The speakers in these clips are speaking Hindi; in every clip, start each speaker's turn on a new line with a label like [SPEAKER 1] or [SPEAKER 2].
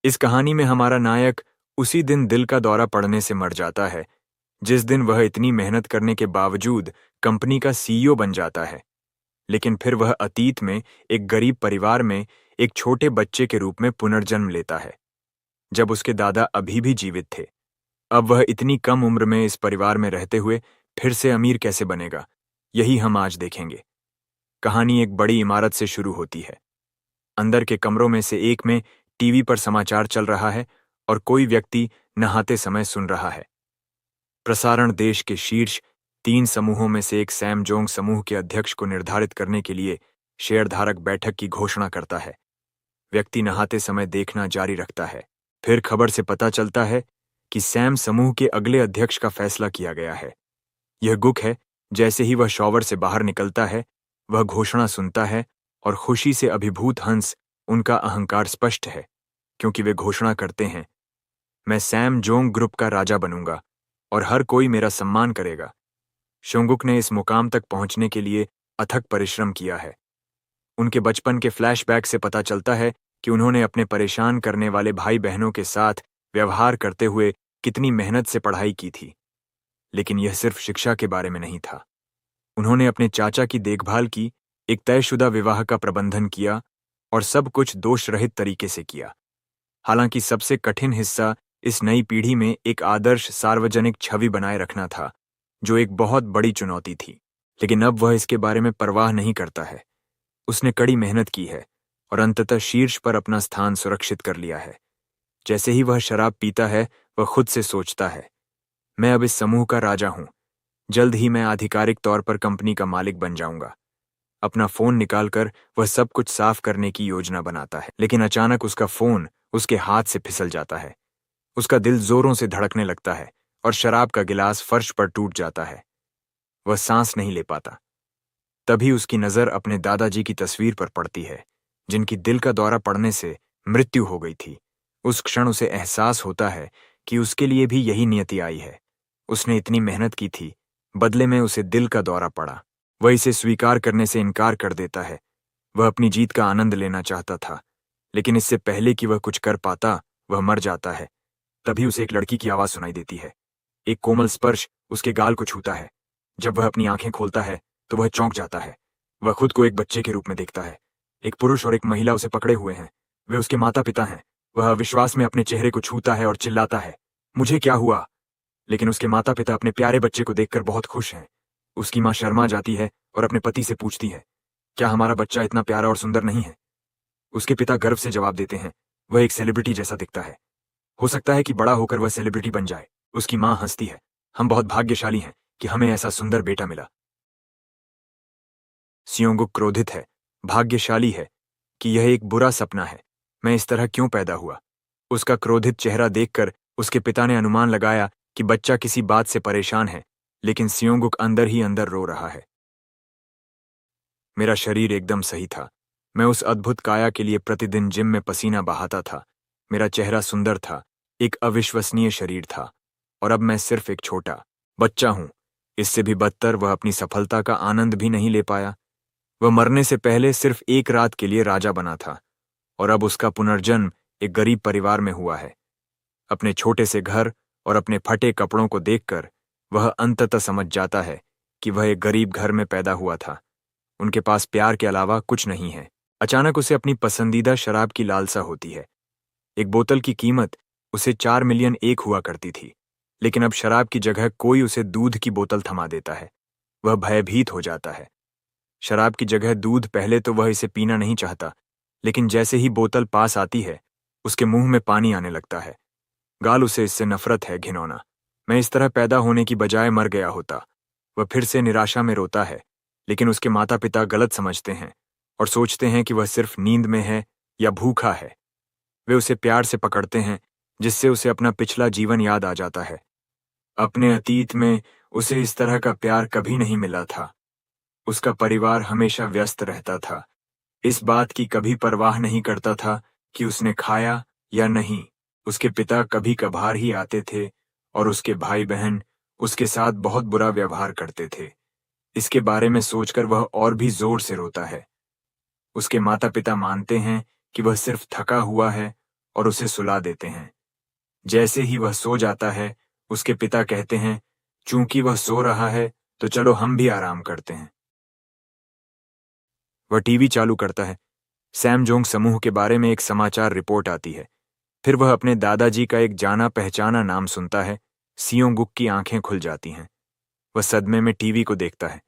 [SPEAKER 1] इस कहानी में हमारा नायक उसी दिन दिल का दौरा पड़ने से मर जाता है जिस दिन वह इतनी मेहनत करने के बावजूद कंपनी का सीईओ बन जाता है। लेकिन फिर वह अतीत में एक गरीब परिवार में एक छोटे बच्चे के रूप में पुनर्जन्म लेता है, जब उसके दादा अभी भी जीवित थे। अब वह इतनी कम उम्र में इस परिवार में रहते हुए फिर से अमीर कैसे बनेगा, यही हम आज देखेंगे। कहानी एक बड़ी इमारत से शुरू होती है। अंदर के कमरों में से एक में टीवी पर समाचार चल रहा है और कोई व्यक्ति नहाते समय सुन रहा है। प्रसारण देश के शीर्ष 3 समूहों में से एक सैम जोंग समूह के अध्यक्ष को निर्धारित करने के लिए शेयरधारक बैठक की घोषणा करता है। व्यक्ति नहाते समय देखना जारी रखता है। फिर खबर से पता चलता है कि सैम समूह के अगले अध्यक्ष का फैसला किया गया है। यह गुक है। जैसे ही वह शॉवर से बाहर निकलता है, वह घोषणा सुनता है और खुशी से अभिभूत हंस उनका अहंकार स्पष्ट है, क्योंकि वे घोषणा करते हैं, मैं सैम जोंग ग्रुप का राजा बनूंगा और हर कोई मेरा सम्मान करेगा। शोंगुक ने इस मुकाम तक पहुंचने के लिए अथक परिश्रम किया है। उनके बचपन के फ्लैशबैक से पता चलता है कि उन्होंने अपने परेशान करने वाले भाई बहनों के साथ व्यवहार करते हुए कितनी मेहनत से पढ़ाई की थी। लेकिन यह सिर्फ शिक्षा के बारे में नहीं था। उन्होंने अपने चाचा की देखभाल की, एक तयशुदा विवाह का प्रबंधन किया और सब कुछ दोष रहित तरीके से किया। हालांकि सबसे कठिन हिस्सा इस नई पीढ़ी में एक आदर्श सार्वजनिक छवि बनाए रखना था, जो एक बहुत बड़ी चुनौती थी। लेकिन अब वह इसके बारे में परवाह नहीं करता है। उसने कड़ी मेहनत की है और अंततः शीर्ष पर अपना स्थान सुरक्षित कर लिया है। जैसे ही वह शराब पीता है, वह खुद से सोचता है, मैं अब इस समूह का राजा हूं। जल्द ही मैं आधिकारिक तौर पर कंपनी का मालिक बन जाऊंगा। अपना फोन निकालकर वह सब कुछ साफ करने की योजना बनाता है, लेकिन अचानक उसका फोन उसके हाथ से फिसल जाता है। उसका दिल जोरों से धड़कने लगता है और शराब का गिलास फर्श पर टूट जाता है। वह सांस नहीं ले पाता। तभी उसकी नजर अपने दादाजी की तस्वीर पर पड़ती है, जिनकी दिल का दौरा पड़ने से मृत्यु हो गई थी। उस क्षण उसे एहसास होता है कि उसके लिए भी यही नियति आई है। उसने इतनी मेहनत की थी, बदले में उसे दिल का दौरा पड़ा। वह इसे स्वीकार करने से इनकार कर देता है। वह अपनी जीत का आनंद लेना चाहता था, लेकिन इससे पहले कि वह कुछ कर पाता, वह मर जाता है। तभी उसे एक लड़की की आवाज सुनाई देती है। एक कोमल स्पर्श उसके गाल को छूता है। जब वह अपनी आंखें खोलता है तो वह चौंक जाता है। वह खुद को एक बच्चे के रूप में देखता है। एक पुरुष और एक महिला उसे पकड़े हुए हैं। वे उसके माता पिता हैं। वह अविश्वास में अपने चेहरे को छूता है और चिल्लाता है, मुझे क्या हुआ? लेकिन उसके माता पिता अपने प्यारे बच्चे को देखकर बहुत खुश हैं। उसकी मां शर्मा जाती है और अपने पति से पूछती है, क्या हमारा बच्चा इतना प्यारा और सुंदर नहीं है? उसके पिता गर्व से जवाब देते हैं, वह एक सेलिब्रिटी जैसा दिखता है। हो सकता है कि बड़ा होकर वह सेलिब्रिटी बन जाए। उसकी मां हंसती है, हम बहुत भाग्यशाली हैं कि हमें ऐसा सुंदर बेटा मिला। सियोंगुक क्रोधित है, भाग्यशाली है कि यह एक बुरा सपना है। मैं इस तरह क्यों पैदा हुआ? उसका क्रोधित चेहरा देखकर उसके पिता ने अनुमान लगाया कि बच्चा किसी बात से परेशान है, लेकिन सियोंगुक अंदर ही अंदर रो रहा है। मेरा शरीर एकदम सही था। मैं उस अद्भुत काया के लिए प्रतिदिन जिम में पसीना बहाता था। मेरा चेहरा सुंदर था, एक अविश्वसनीय शरीर था, और अब मैं सिर्फ एक छोटा बच्चा हूं। इससे भी बदतर, वह अपनी सफलता का आनंद भी नहीं ले पाया। वह मरने से पहले सिर्फ एक रात के लिए राजा बना था, और अब उसका पुनर्जन्म एक गरीब परिवार में हुआ है। अपने छोटे से घर और अपने फटे कपड़ों को देखकर वह अंततः समझ जाता है कि वह एक गरीब घर में पैदा हुआ था। उनके पास प्यार के अलावा कुछ नहीं है। अचानक उसे अपनी पसंदीदा शराब की लालसा होती है। एक बोतल की कीमत उसे 4 मिलियन एक हुआ करती थी, लेकिन अब शराब की जगह कोई उसे दूध की बोतल थमा देता है। वह भयभीत हो जाता है। शराब की जगह दूध, पहले तो वह इसे पीना नहीं चाहता, लेकिन जैसे ही बोतल पास आती है, उसके मुंह में पानी आने लगता है। गाल उसे इससे नफरत है, घिनौना। मैं इस तरह पैदा होने की बजाय मर गया होता। वह फिर से निराशा में रोता है, लेकिन उसके माता पिता गलत समझते हैं और सोचते हैं कि वह सिर्फ नींद में है या भूखा है। वे उसे प्यार से पकड़ते हैं, जिससे उसे अपना पिछला जीवन याद आ जाता है। अपने अतीत में उसे इस तरह का प्यार कभी नहीं मिला था। उसका परिवार हमेशा व्यस्त रहता था, इस बात की कभी परवाह नहीं करता था कि उसने खाया या नहीं। उसके पिता कभी कभार ही आते थे और उसके भाई बहन उसके साथ बहुत बुरा व्यवहार करते थे। इसके बारे में सोचकर वह और भी जोर से रोता है। उसके माता पिता मानते हैं कि वह सिर्फ थका हुआ है और उसे सुला देते हैं। जैसे ही वह सो जाता है, उसके पिता कहते हैं, चूंकि वह सो रहा है, तो चलो हम भी आराम करते हैं। वह टीवी चालू करता है। सैम जोंग समूह के बारे में एक समाचार रिपोर्ट आती है। फिर वह अपने दादाजी का एक जाना पहचाना नाम सुनता है। सियोंगुक की आंखें खुल जाती हैं। वह सदमे में टीवी को देखता है।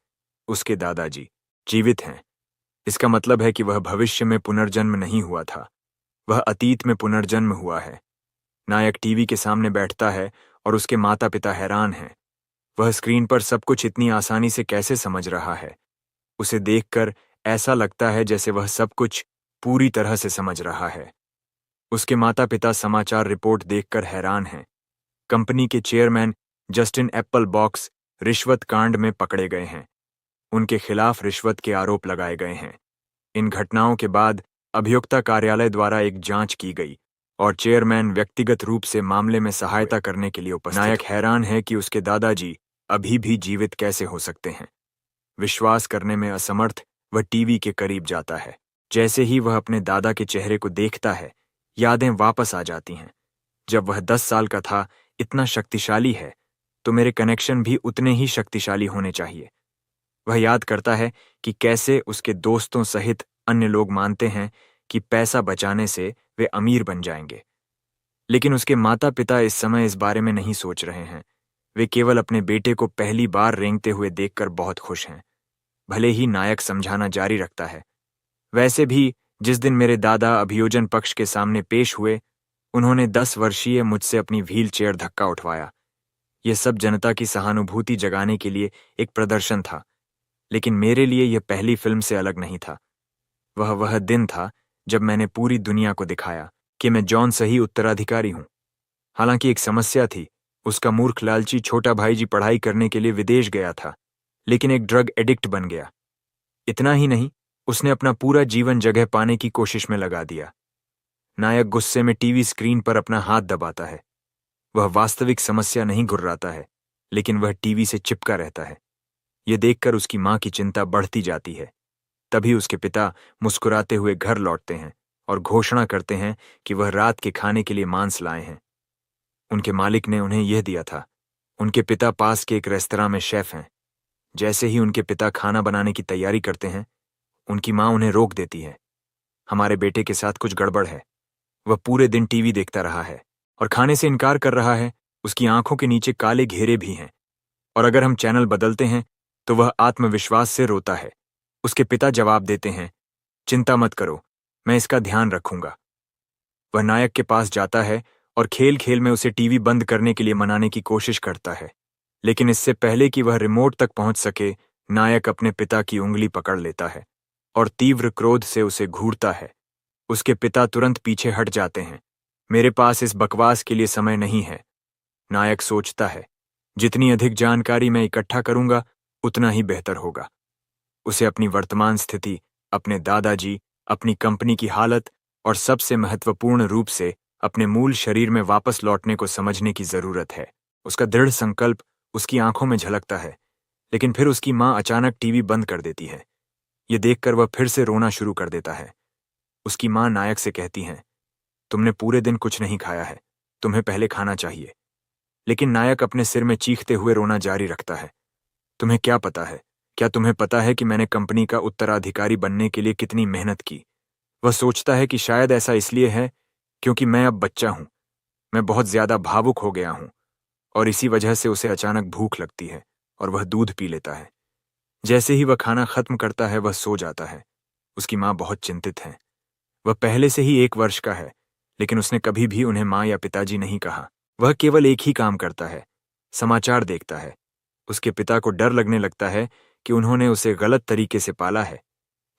[SPEAKER 1] उसके दादाजी जीवित हैं। इसका मतलब है कि वह भविष्य में पुनर्जन्म नहीं हुआ था, वह अतीत में पुनर्जन्म हुआ है। नायक टीवी के सामने बैठता है और उसके माता पिता हैरान हैं। वह स्क्रीन पर सब कुछ इतनी आसानी से कैसे समझ रहा है। उसे देखकर ऐसा लगता है जैसे वह सब कुछ पूरी तरह से समझ रहा है। उसके माता पिता समाचार रिपोर्ट देखकर हैरान हैं। कंपनी के चेयरमैन जस्टिन एप्पल बॉक्स रिश्वत कांड में पकड़े गए हैं। उनके खिलाफ रिश्वत के आरोप लगाए गए हैं। इन घटनाओं के बाद अभियोक्ता कार्यालय द्वारा एक जांच की गई और चेयरमैन व्यक्तिगत रूप से मामले में सहायता करने के लिए उपस्थित। नायक हैरान है कि उसके दादाजी अभी भी जीवित कैसे हो सकते हैं। विश्वास करने में असमर्थ, वह टीवी के करीब जाता है। जैसे ही वह अपने दादा के चेहरे को देखता है, यादें वापस आ जाती हैं। जब वह 10 साल का था, इतना शक्तिशाली है, तो मेरे कनेक्शन भी उतने ही शक्तिशाली होने चाहिए। वह याद करता है कि कैसे उसके दोस्तों सहित अन्य लोग मानते हैं कि पैसा बचाने से वे अमीर बन जाएंगे। लेकिन उसके माता पिता इस समय इस बारे में नहीं सोच रहे हैं। वे केवल अपने बेटे को पहली बार रेंगते हुए देखकर बहुत खुश हैं। भले ही नायक समझाना जारी रखता है। वैसे भी जिस दिन मेरे दादा अभियोजन पक्ष के सामने पेश हुए, उन्होंने 10 वर्षीय मुझसे अपनी व्हील चेयर धक्का उठवाया। यह सब जनता की सहानुभूति जगाने के लिए एक प्रदर्शन था, लेकिन मेरे लिए यह पहली फिल्म से अलग नहीं था। वह दिन था जब मैंने पूरी दुनिया को दिखाया कि मैं जॉन सही उत्तराधिकारी हूं। हालांकि एक समस्या थी, उसका मूर्ख लालची छोटा भाई जी पढ़ाई करने के लिए विदेश गया था, लेकिन एक ड्रग एडिक्ट बन गया। इतना ही नहीं, उसने अपना पूरा जीवन जगह पाने की कोशिश में लगा दिया। नायक गुस्से में टीवी स्क्रीन पर अपना हाथ दबाता है। वह वास्तविक समस्या नहीं घुर्राता है, लेकिन वह टीवी से चिपका रहता है। यह देखकर उसकी मां की चिंता बढ़ती जाती है। तभी उसके पिता मुस्कुराते हुए घर लौटते हैं और घोषणा करते हैं कि वह रात के खाने के लिए मांस लाए हैं। उनके मालिक ने उन्हें यह दिया था। उनके पिता पास के एक रेस्तरां में शेफ हैं। जैसे ही उनके पिता खाना बनाने की तैयारी करते हैं, उनकी मां उन्हें रोक देती है। हमारे बेटे के साथ कुछ गड़बड़ है। वह पूरे दिन टीवी देखता रहा है और खाने से इनकार कर रहा है। उसकी आंखों के नीचे काले घेरे भी हैं, और अगर हम चैनल बदलते हैं तो वह आत्मविश्वास से रोता है। उसके पिता जवाब देते हैं, चिंता मत करो, मैं इसका ध्यान रखूंगा। वह नायक के पास जाता है और खेल खेल में उसे टीवी बंद करने के लिए मनाने की कोशिश करता है, लेकिन इससे पहले कि वह रिमोट तक पहुंच सके, नायक अपने पिता की उंगली पकड़ लेता है और तीव्र क्रोध से उसे घूरता है। उसके पिता तुरंत पीछे हट जाते हैं। मेरे पास इस बकवास के लिए समय नहीं है। नायक सोचता है, जितनी अधिक जानकारी मैं इकट्ठा करूंगा, उतना ही बेहतर होगा। उसे अपनी वर्तमान स्थिति, अपने दादाजी, अपनी कंपनी की हालत और सबसे महत्वपूर्ण रूप से अपने मूल शरीर में वापस लौटने को समझने की जरूरत है। उसका दृढ़ संकल्प उसकी आंखों में झलकता है, लेकिन फिर उसकी मां अचानक टीवी बंद कर देती है। ये देखकर वह फिर से रोना शुरू कर देता है। उसकी मां नायक से कहती हैं, तुमने पूरे दिन कुछ नहीं खाया है, तुम्हें पहले खाना चाहिए। लेकिन नायक अपने सिर में चीखते हुए रोना जारी रखता है। तुम्हें क्या पता है? क्या तुम्हें पता है कि मैंने कंपनी का उत्तराधिकारी बनने के लिए कितनी मेहनत की? वह सोचता है कि शायद ऐसा इसलिए है क्योंकि मैं अब बच्चा हूं। मैं बहुत ज्यादा भावुक हो गया हूं और इसी वजह से उसे अचानक भूख लगती है और वह दूध पी लेता है। जैसे ही वह खाना खत्म करता है, वह सो जाता है। उसकी मां बहुत चिंतित है। वह पहले से ही 1 वर्ष का है, लेकिन उसने कभी भी उन्हें मां या पिताजी नहीं कहा। वह केवल एक ही काम करता है, समाचार देखता है। उसके पिता को डर लगने लगता है कि उन्होंने उसे गलत तरीके से पाला है,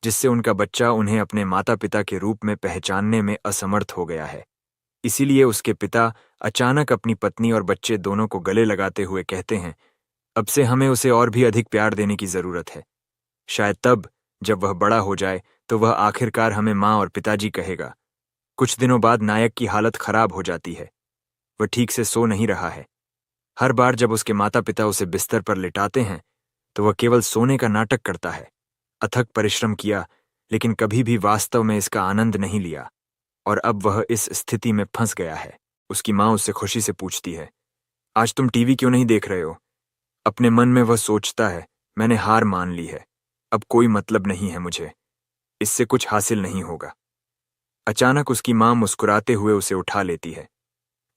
[SPEAKER 1] जिससे उनका बच्चा उन्हें अपने माता पिता के रूप में पहचानने में असमर्थ हो गया है। इसीलिए उसके पिता अचानक अपनी पत्नी और बच्चे दोनों को गले लगाते हुए कहते हैं, अब से हमें उसे और भी अधिक प्यार देने की जरूरत है। शायद तब जब वह बड़ा हो जाए तो वह आखिरकार हमें माँ और पिताजी कहेगा। कुछ दिनों बाद नायक की हालत खराब हो जाती है। वह ठीक से सो नहीं रहा है। हर बार जब उसके माता पिता उसे बिस्तर पर लिटाते हैं तो वह केवल सोने का नाटक करता है। अथक परिश्रम किया, लेकिन कभी भी वास्तव में इसका आनंद नहीं लिया। और अब वह इस स्थिति में फंस गया है। उसकी माँ उससे खुशी से पूछती है, आज तुम टीवी क्यों नहीं देख रहे हो? अपने मन में वह सोचता है, मैंने हार मान ली है, अब कोई मतलब नहीं है मुझे, इससे कुछ हासिल नहीं होगा। अचानक उसकी माँ मुस्कुराते हुए उसे उठा लेती है।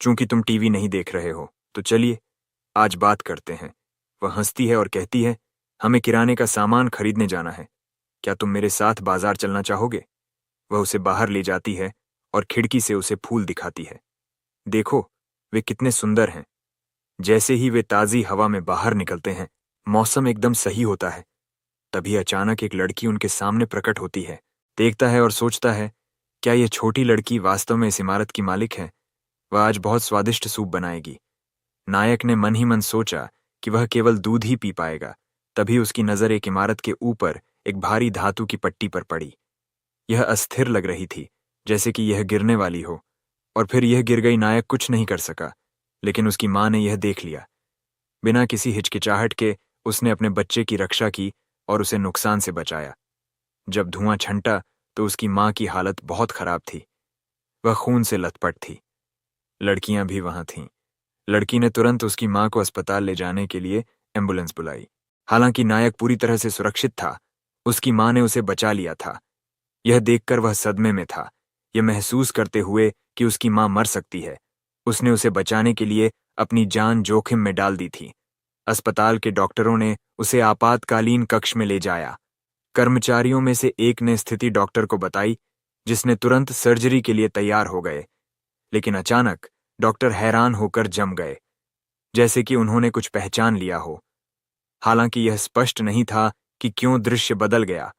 [SPEAKER 1] चूंकि तुम टीवी नहीं देख रहे हो, तो चलिए आज बात करते हैं। वह हंसती है और कहती है, हमें किराने का सामान खरीदने जाना है, क्या तुम मेरे साथ बाजार चलना चाहोगे? वह उसे बाहर ले जाती है और खिड़की से उसे फूल दिखाती है। देखो, वे कितने सुंदर हैं। जैसे ही वे ताज़ी हवा में बाहर निकलते हैं, मौसम एकदम सही होता है। तभी अचानक एक लड़की उनके सामने प्रकट होती है। देखता है और सोचता है, क्या यह छोटी लड़की वास्तव में इस इमारत की मालिक है? वह आज बहुत स्वादिष्ट सूप बनाएगी। नायक ने मन ही मन सोचा कि वह केवल दूध ही पी पाएगा। तभी उसकी नज़र एक इमारत के ऊपर एक भारी धातु की पट्टी पर पड़ी। यह अस्थिर लग रही थी, जैसे कि यह गिरने वाली हो, और फिर यह गिर गई। नायक कुछ नहीं कर सका, लेकिन उसकी माँ ने यह देख लिया। बिना किसी हिचकिचाहट के उसने अपने बच्चे की रक्षा की और उसे नुकसान से बचाया। जब धुआं छंटा तो उसकी माँ की हालत बहुत खराब थी। वह खून से लथपथ थी। लड़कियां भी वहां थीं। लड़की ने तुरंत उसकी माँ को अस्पताल ले जाने के लिए एम्बुलेंस बुलाई। हालांकि नायक पूरी तरह से सुरक्षित था, उसकी माँ ने उसे बचा लिया था। यह देखकर वह सदमे में था। यह महसूस करते हुए कि उसकी माँ मर सकती है, उसने उसे बचाने के लिए अपनी जान जोखिम में डाल दी थी। अस्पताल के डॉक्टरों ने उसे आपातकालीन कक्ष में ले जाया। कर्मचारियों में से एक ने स्थिति डॉक्टर को बताई, जिसने तुरंत सर्जरी के लिए तैयार हो गए। लेकिन अचानक डॉक्टर हैरान होकर जम गए, जैसे कि उन्होंने कुछ पहचान लिया हो। हालांकि यह स्पष्ट नहीं था कि क्यों दृश्य बदल गया।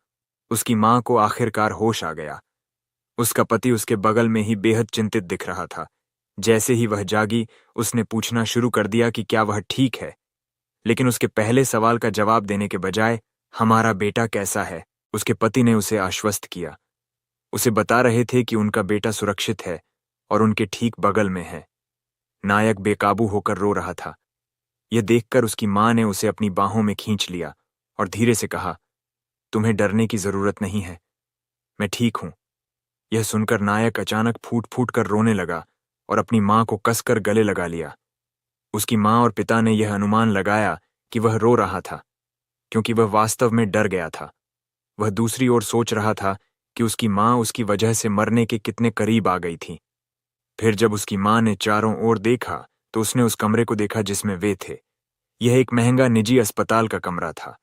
[SPEAKER 1] उसकी माँ को आखिरकार होश आ गया। उसका पति उसके बगल में ही बेहद चिंतित दिख रहा था। जैसे ही वह जागी, उसने पूछना शुरू कर दिया कि क्या वह ठीक है। लेकिन उसके पहले सवाल का जवाब देने के बजाय, हमारा बेटा कैसा है, उसके पति ने उसे आश्वस्त किया। उसे बता रहे थे कि उनका बेटा सुरक्षित है और उनके ठीक बगल में है। नायक बेकाबू होकर रो रहा था। यह देखकर उसकी माँ ने उसे अपनी बाहों में खींच लिया और धीरे से कहा, तुम्हें डरने की जरूरत नहीं है, मैं ठीक हूं। यह सुनकर नायक अचानक फूट फूट कर रोने लगा और अपनी माँ को कसकर गले लगा लिया। उसकी माँ और पिता ने यह अनुमान लगाया कि वह रो रहा था, क्योंकि वह वास्तव में डर गया था। वह दूसरी ओर सोच रहा था कि उसकी माँ उसकी वजह से मरने के कितने करीब आ गई थी। फिर जब उसकी माँ ने चारों ओर देखा, तो उसने उस कमरे को देखा जिसमें वे थे। यह एक महंगा निजी अस्पताल का कमरा था।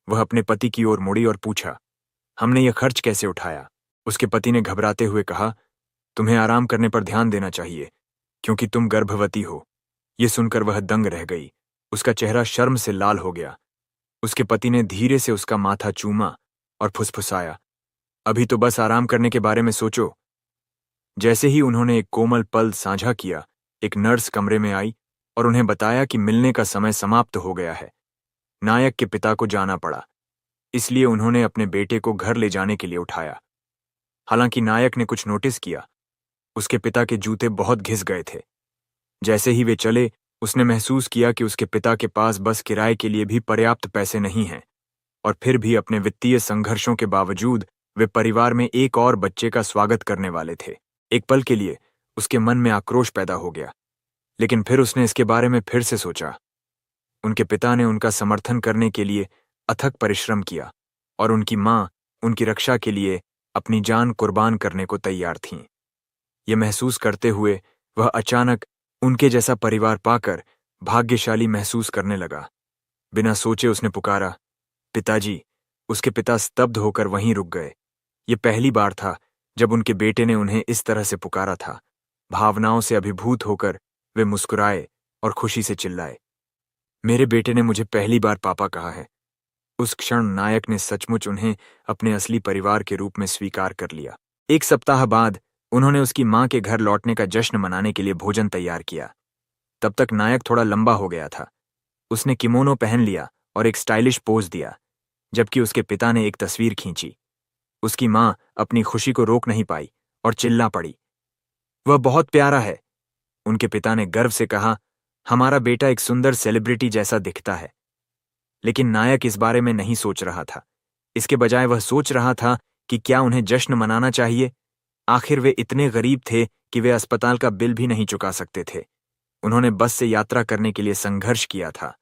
[SPEAKER 1] वह अपने पति की ओर मुड़ी और पूछा, हमने यह खर्च कैसे उठाया? उसके पति ने घबराते हुए कहा, तुम्हें आराम करने पर ध्यान देना चाहिए, क्योंकि तुम गर्भवती हो। यह सुनकर वह दंग रह गई। उसका चेहरा शर्म से लाल हो गया। उसके पति ने धीरे से उसका माथा चूमा और फुसफुसाया, अभी तो बस आराम करने के बारे में सोचो। जैसे ही उन्होंने एक कोमल पल साझा किया, एक नर्स कमरे में आई और उन्हें बताया कि मिलने का समय समाप्त हो गया है। नायक के पिता को जाना पड़ा, इसलिए उन्होंने अपने बेटे को घर ले जाने के लिए उठाया। हालांकि नायक ने कुछ नोटिस किया, उसके पिता के जूते बहुत घिस गए थे। जैसे ही वे चले, उसने महसूस किया कि उसके पिता के पास बस किराए के लिए भी पर्याप्त पैसे नहीं हैं, और फिर भी अपने वित्तीय संघर्षों के बावजूद वे परिवार में एक और बच्चे का स्वागत करने वाले थे। एक पल के लिए उसके मन में आक्रोश पैदा हो गया, लेकिन फिर उसने इसके बारे में फिर से सोचा। उनके पिता ने उनका समर्थन करने के लिए अथक परिश्रम किया और उनकी माँ उनकी रक्षा के लिए अपनी जान कुर्बान करने को तैयार थीं। यह महसूस करते हुए वह अचानक उनके जैसा परिवार पाकर भाग्यशाली महसूस करने लगा। बिना सोचे उसने पुकारा, पिताजी। उसके पिता स्तब्ध होकर वहीं रुक गए। ये पहली बार था जब उनके बेटे ने उन्हें इस तरह से पुकारा था। भावनाओं से अभिभूत होकर वे मुस्कुराए और खुशी से चिल्लाए, मेरे बेटे ने मुझे पहली बार पापा कहा है। उस क्षण नायक ने सचमुच उन्हें अपने असली परिवार के रूप में स्वीकार कर लिया। एक सप्ताह बाद उन्होंने उसकी माँ के घर लौटने का जश्न मनाने के लिए भोजन तैयार किया। तब तक नायक थोड़ा लंबा हो गया था। उसने किमोनो पहन लिया और एक स्टाइलिश पोज दिया, जबकि उसके पिता ने एक तस्वीर खींची। उसकी माँ अपनी खुशी को रोक नहीं पाई और चिल्ला पड़ी, वह बहुत प्यारा है। उनके पिता ने गर्व से कहा, हमारा बेटा एक सुंदर सेलिब्रिटी जैसा दिखता है। लेकिन नायक इस बारे में नहीं सोच रहा था। इसके बजाय वह सोच रहा था कि क्या उन्हें जश्न मनाना चाहिए। आखिर वे इतने गरीब थे कि वे अस्पताल का बिल भी नहीं चुका सकते थे। उन्होंने बस से यात्रा करने के लिए संघर्ष किया था।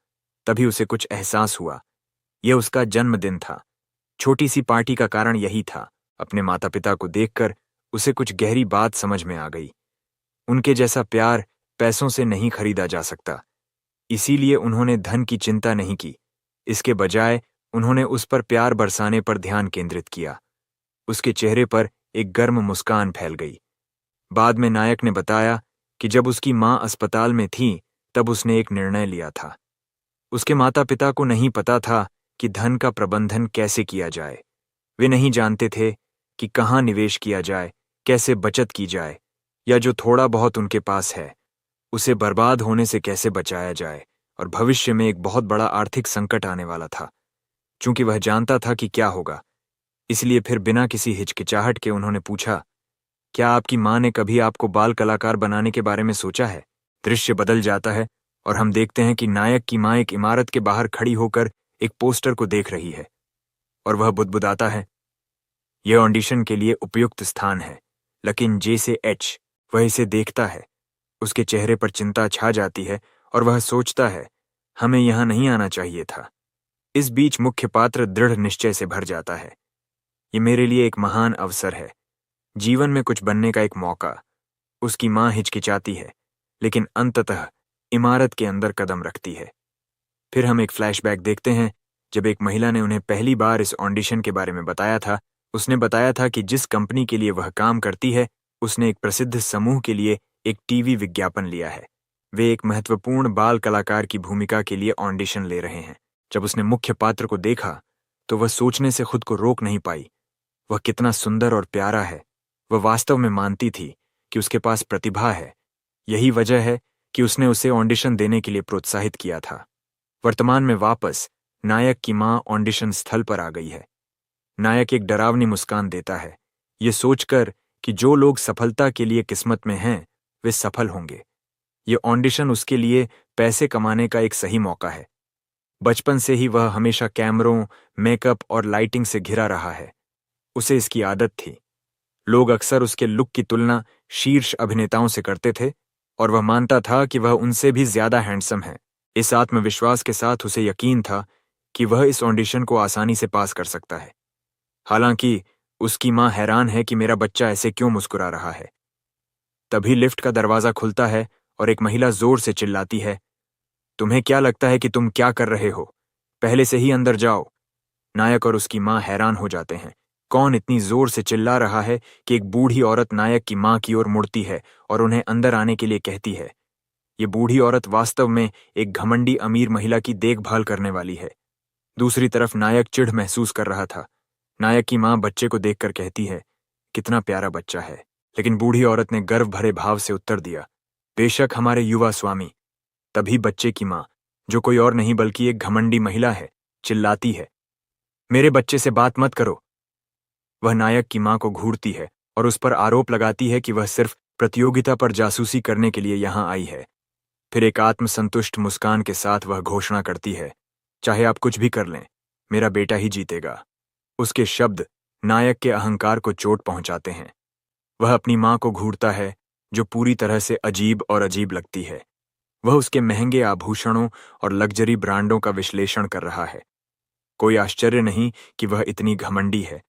[SPEAKER 1] तभी उसे कुछ एहसास हुआ। यह उसका जन्मदिन था। छोटी सी पार्टी का कारण यही था। अपने माता पिता को देखकर उसे कुछ गहरी बात समझ में आ गई। उनके जैसा प्यार पैसों से नहीं खरीदा जा सकता। इसीलिए उन्होंने धन की चिंता नहीं की। इसके बजाय उन्होंने उस पर प्यार बरसाने पर ध्यान केंद्रित किया। उसके चेहरे पर एक गर्म मुस्कान फैल गई। बाद में नायक ने बताया कि जब उसकी मां अस्पताल में थी, तब उसने एक निर्णय लिया था। उसके माता पिता को नहीं पता था कि धन का प्रबंधन कैसे किया जाए। वे नहीं जानते थे कि कहाँ निवेश किया जाए, कैसे बचत की जाए, या जो थोड़ा बहुत उनके पास है उसे बर्बाद होने से कैसे बचाया जाए। और भविष्य में एक बहुत बड़ा आर्थिक संकट आने वाला था। चूंकि वह जानता था कि क्या होगा, इसलिए फिर बिना किसी हिचकिचाहट के उन्होंने पूछा, क्या आपकी मां ने कभी आपको बाल कलाकार बनाने के बारे में सोचा है? दृश्य बदल जाता है और हम देखते हैं कि नायक की मां एक इमारत के बाहर खड़ी होकर एक पोस्टर को देख रही है और वह बुदबुदाता है, यह ऑडिशन के लिए उपयुक्त स्थान है। लेकिन जैसे एच वह इसे देखता है, उसके चेहरे पर चिंता छा जाती है और वह सोचता है, हमें यहां नहीं आना चाहिए था। इस बीच मुख्य पात्र दृढ़ निश्चय से भर जाता है। ये मेरे लिए एक महान अवसर है, जीवन में कुछ बनने का एक मौका। उसकी मां हिचकिचाती है, लेकिन अंततः इमारत के अंदर कदम रखती है। फिर हम एक फ्लैशबैक देखते हैं, जब एक महिला ने उन्हें पहली बार इस ऑडिशन के बारे में बताया था। उसने बताया था कि जिस कंपनी के लिए वह काम करती है, उसने एक प्रसिद्ध समूह के लिए एक टीवी विज्ञापन लिया है। वे एक महत्वपूर्ण बाल कलाकार की भूमिका के लिए ऑडिशन ले रहे हैं। जब उसने मुख्य पात्र को देखा, तो वह सोचने से खुद को रोक नहीं पाई। वह कितना सुंदर और प्यारा है। वह वास्तव में मानती थी कि उसके पास प्रतिभा है। यही वजह है कि उसने उसे ऑडिशन देने के लिए प्रोत्साहित किया था। वर्तमान में वापस नायक की मां ऑडिशन स्थल पर आ गई है। नायक एक डरावनी मुस्कान देता है, ये सोचकर कि जो लोग सफलता के लिए किस्मत में हैं, वे सफल होंगे। ये ऑडिशन उसके लिए पैसे कमाने का एक सही मौका है। बचपन से ही वह हमेशा कैमरों, मेकअप और लाइटिंग से घिरा रहा है। उसे इसकी आदत थी। लोग अक्सर उसके लुक की तुलना शीर्ष अभिनेताओं से करते थे और वह मानता था कि वह उनसे भी ज्यादा हैंडसम है। इस आत्मविश्वास के साथ उसे यकीन था कि वह इस ऑडिशन को आसानी से पास कर सकता है। हालांकि उसकी मां हैरान है कि मेरा बच्चा ऐसे क्यों मुस्कुरा रहा है। तभी लिफ्ट का दरवाजा खुलता है और एक महिला जोर से चिल्लाती है, तुम्हें क्या लगता है कि तुम क्या कर रहे हो? पहले से ही अंदर जाओ। नायक और उसकी मां हैरान हो जाते हैं। कौन इतनी जोर से चिल्ला रहा है कि एक बूढ़ी औरत नायक की मां की ओर मुड़ती है और उन्हें अंदर आने के लिए कहती है। ये बूढ़ी औरत वास्तव में एक घमंडी अमीर महिला की देखभाल करने वाली है। दूसरी तरफ नायक चिढ़ महसूस कर रहा था। नायक की मां बच्चे को देखकर कहती है, कितना प्यारा बच्चा है। लेकिन बूढ़ी औरत ने गर्व भरे भाव से उत्तर दिया, बेशक हमारे युवा स्वामी। तभी बच्चे की मां, जो कोई और नहीं बल्कि एक घमंडी महिला है, चिल्लाती है, मेरे बच्चे से बात मत करो। वह नायक की मां को घूरती है और उस पर आरोप लगाती है कि वह सिर्फ प्रतियोगिता पर जासूसी करने के लिए यहां आई है। फिर एक आत्मसंतुष्ट मुस्कान के साथ वह घोषणा करती है, चाहे आप कुछ भी कर लें, मेरा बेटा ही जीतेगा। उसके शब्द नायक के अहंकार को चोट पहुंचाते हैं। वह अपनी मां को घूरता है, जो पूरी तरह से अजीब और अजीब लगती है। वह उसके महंगे आभूषणों और लग्जरी ब्रांडों का विश्लेषण कर रहा है। कोई आश्चर्य नहीं कि वह इतनी घमंडी है।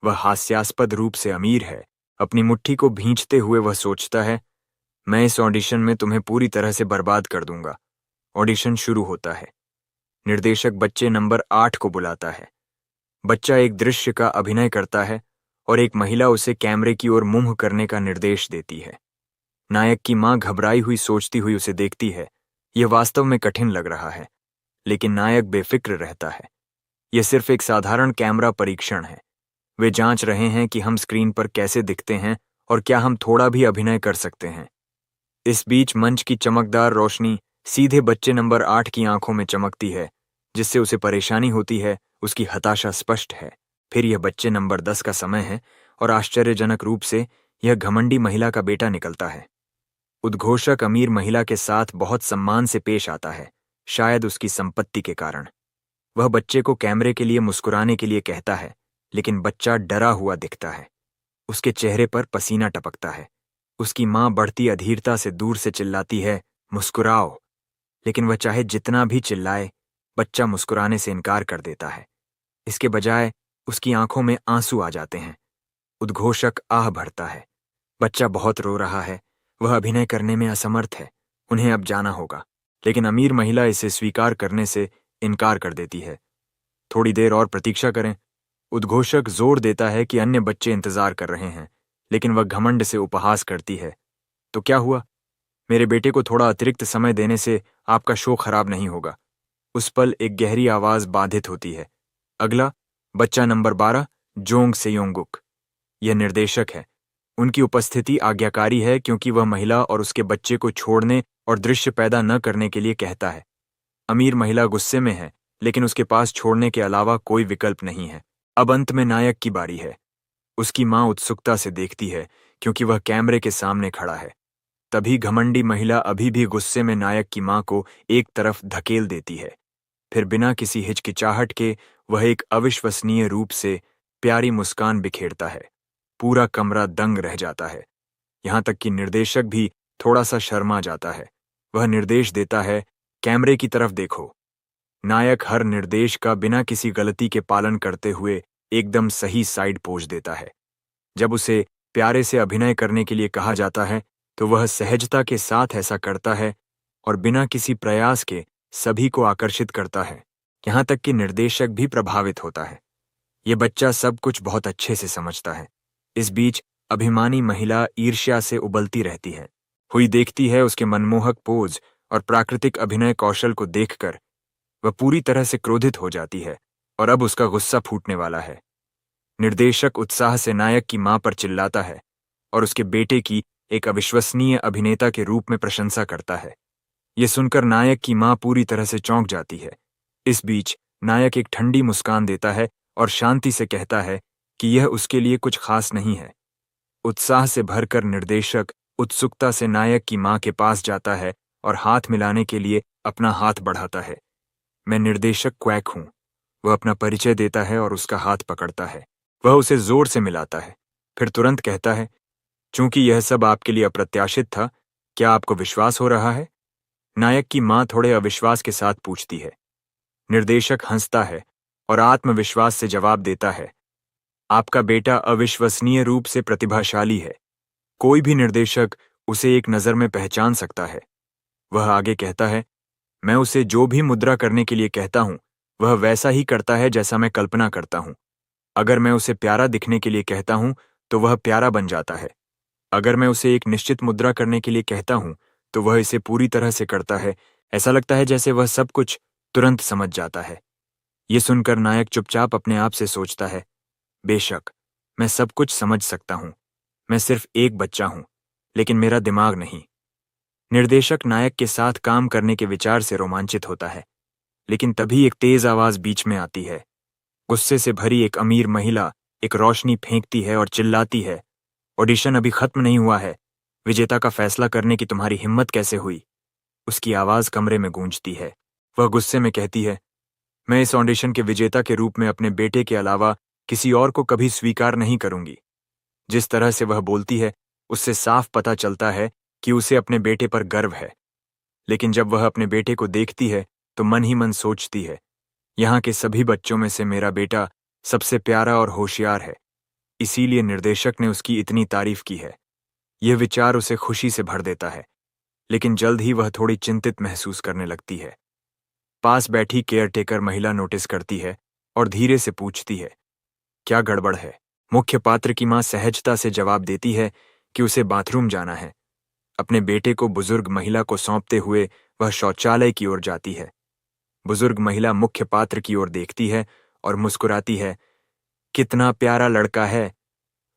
[SPEAKER 1] वह हास्यास्पद रूप से अमीर है। अपनी मुट्ठी को भींचते हुए वह सोचता है, मैं इस ऑडिशन में तुम्हें पूरी तरह से बर्बाद कर दूंगा। ऑडिशन शुरू होता है। निर्देशक बच्चे नंबर 8 को बुलाता है। बच्चा एक दृश्य का अभिनय करता है और एक महिला उसे कैमरे की ओर मुंह करने का निर्देश देती है। नायक की मां घबराई हुई सोचती हुई उसे देखती है, यह वास्तव में कठिन लग रहा है। लेकिन नायक बेफिक्र रहता है। यह सिर्फ एक साधारण कैमरा परीक्षण है। वे जांच रहे हैं कि हम स्क्रीन पर कैसे दिखते हैं और क्या हम थोड़ा भी अभिनय कर सकते हैं। इस बीच मंच की चमकदार रोशनी सीधे बच्चे नंबर 8 की आंखों में चमकती है, जिससे उसे परेशानी होती है। उसकी हताशा स्पष्ट है। फिर यह बच्चे नंबर 10 का समय है और आश्चर्यजनक रूप से यह घमंडी महिला का बेटा निकलता है। उद्घोषक अमीर महिला के साथ बहुत सम्मान से पेश आता है, शायद उसकी संपत्ति के कारण। वह बच्चे को कैमरे के लिए मुस्कुराने के लिए कहता है, लेकिन बच्चा डरा हुआ दिखता है। उसके चेहरे पर पसीना टपकता है। उसकी माँ बढ़ती अधीरता से दूर से चिल्लाती है, मुस्कुराओ। लेकिन वह चाहे जितना भी चिल्लाए, बच्चा मुस्कुराने से इनकार कर देता है। इसके बजाय उसकी आंखों में आंसू आ जाते हैं। उद्घोषक आह भरता है। बच्चा बहुत रो रहा है। वह अभिनय करने में असमर्थ है। उन्हें अब जाना होगा। लेकिन अमीर महिला इसे स्वीकार करने से इनकार कर देती है। थोड़ी देर और प्रतीक्षा करें। उद्घोषक जोर देता है कि अन्य बच्चे इंतजार कर रहे हैं, लेकिन वह घमंड से उपहास करती है। तो क्या हुआ? मेरे बेटे को थोड़ा अतिरिक्त समय देने से आपका शो खराब नहीं होगा। उस पल एक गहरी आवाज बाधित होती है। अगला, बच्चा नंबर 12, जोंग सेयोंगुक। यह निर्देशक है। उनकी उपस्थिति आज्ञाकारी है क्योंकि वह महिला और उसके बच्चे को छोड़ने और दृश्य पैदा न करने के लिए कहता है। अमीर महिला गुस्से में है, लेकिन उसके पास छोड़ने के अलावा कोई विकल्प नहीं है। अब अंत में नायक की बारी है। उसकी माँ उत्सुकता से देखती है क्योंकि वह कैमरे के सामने खड़ा है। तभी घमंडी महिला अभी भी गुस्से में नायक की माँ को एक तरफ धकेल देती है। फिर बिना किसी हिचकिचाहट के वह एक अविश्वसनीय रूप से प्यारी मुस्कान बिखेरता है। पूरा कमरा दंग रह जाता है। यहां तक कि निर्देशक भी थोड़ा सा शर्मा जाता है। वह निर्देश देता है, कैमरे की तरफ देखो। नायक हर निर्देश का बिना किसी गलती के पालन करते हुए एकदम सही साइड पोज देता है। जब उसे प्यारे से अभिनय करने के लिए कहा जाता है तो वह सहजता के साथ ऐसा करता है और बिना किसी प्रयास के सभी को आकर्षित करता है। यहां तक कि निर्देशक भी प्रभावित होता है। ये बच्चा सब कुछ बहुत अच्छे से समझता है। इस बीच अभिमानी महिला ईर्ष्या से उबलती रहती है। हुई देखती है उसके मनमोहक पोज और प्राकृतिक अभिनय कौशल को देखकर वह पूरी तरह से क्रोधित हो जाती है और अब उसका गुस्सा फूटने वाला है। निर्देशक उत्साह से नायक की मां पर चिल्लाता है और उसके बेटे की एक अविश्वसनीय अभिनेता के रूप में प्रशंसा करता है। यह सुनकर नायक की मां पूरी तरह से चौंक जाती है। इस बीच नायक एक ठंडी मुस्कान देता है और शांति से कहता है कि यह उसके लिए कुछ खास नहीं है। उत्साह से भरकर निर्देशक उत्सुकता से नायक की मां के पास जाता है और हाथ मिलाने के लिए अपना हाथ बढ़ाता है। मैं निर्देशक क्वैक हूं। वह अपना परिचय देता है और उसका हाथ पकड़ता है। वह उसे जोर से मिलाता है, फिर तुरंत कहता है, चूंकि यह सब आपके लिए अप्रत्याशित था, क्या आपको विश्वास हो रहा है? नायक की मां थोड़े अविश्वास के साथ पूछती है। निर्देशक हंसता है और आत्मविश्वास से जवाब देता है, आपका बेटा अविश्वसनीय रूप से प्रतिभाशाली है। कोई भी निर्देशक उसे एक नज़र में पहचान सकता है। वह आगे कहता है, मैं उसे जो भी मुद्रा करने के लिए कहता हूं, वह वैसा ही करता है जैसा मैं कल्पना करता हूं। अगर मैं उसे प्यारा दिखने के लिए कहता हूं, तो वह प्यारा बन जाता है। अगर मैं उसे एक निश्चित मुद्रा करने के लिए कहता हूं, तो वह इसे पूरी तरह से करता है। ऐसा लगता है जैसे वह सब कुछ तुरंत समझ जाता है। ये सुनकर नायक चुपचाप अपने आप से सोचता है, बेशक मैं सब कुछ समझ सकता हूं। मैं सिर्फ एक बच्चा हूं, लेकिन मेरा दिमाग नहीं। निर्देशक नायक के साथ काम करने के विचार से रोमांचित होता है, लेकिन तभी एक तेज आवाज बीच में आती है। गुस्से से भरी एक अमीर महिला एक रोशनी फेंकती है और चिल्लाती है, ऑडिशन अभी खत्म नहीं हुआ है। विजेता का फैसला करने की तुम्हारी हिम्मत कैसे हुई? उसकी आवाज कमरे में गूंजती है। वह गुस्से में कहती है, मैं इस ऑडिशन के विजेता के रूप में अपने बेटे के अलावा किसी और को कभी स्वीकार नहीं करूंगी। जिस तरह से वह बोलती है, उससे साफ पता चलता है कि उसे अपने बेटे पर गर्व है। लेकिन जब वह अपने बेटे को देखती है तो मन ही मन सोचती है, यहाँ के सभी बच्चों में से मेरा बेटा सबसे प्यारा और होशियार है। इसीलिए निर्देशक ने उसकी इतनी तारीफ की है। यह विचार उसे खुशी से भर देता है, लेकिन जल्द ही वह थोड़ी चिंतित महसूस करने लगती है। पास बैठी केयरटेकर महिला नोटिस करती है और धीरे से पूछती है, क्या गड़बड़ है? मुख्य पात्र की मां सहजता से जवाब देती है कि उसे बाथरूम जाना है। अपने बेटे को बुजुर्ग महिला को सौंपते हुए वह शौचालय की ओर जाती है। बुजुर्ग महिला मुख्य पात्र की ओर देखती है और मुस्कुराती है, कितना प्यारा लड़का है,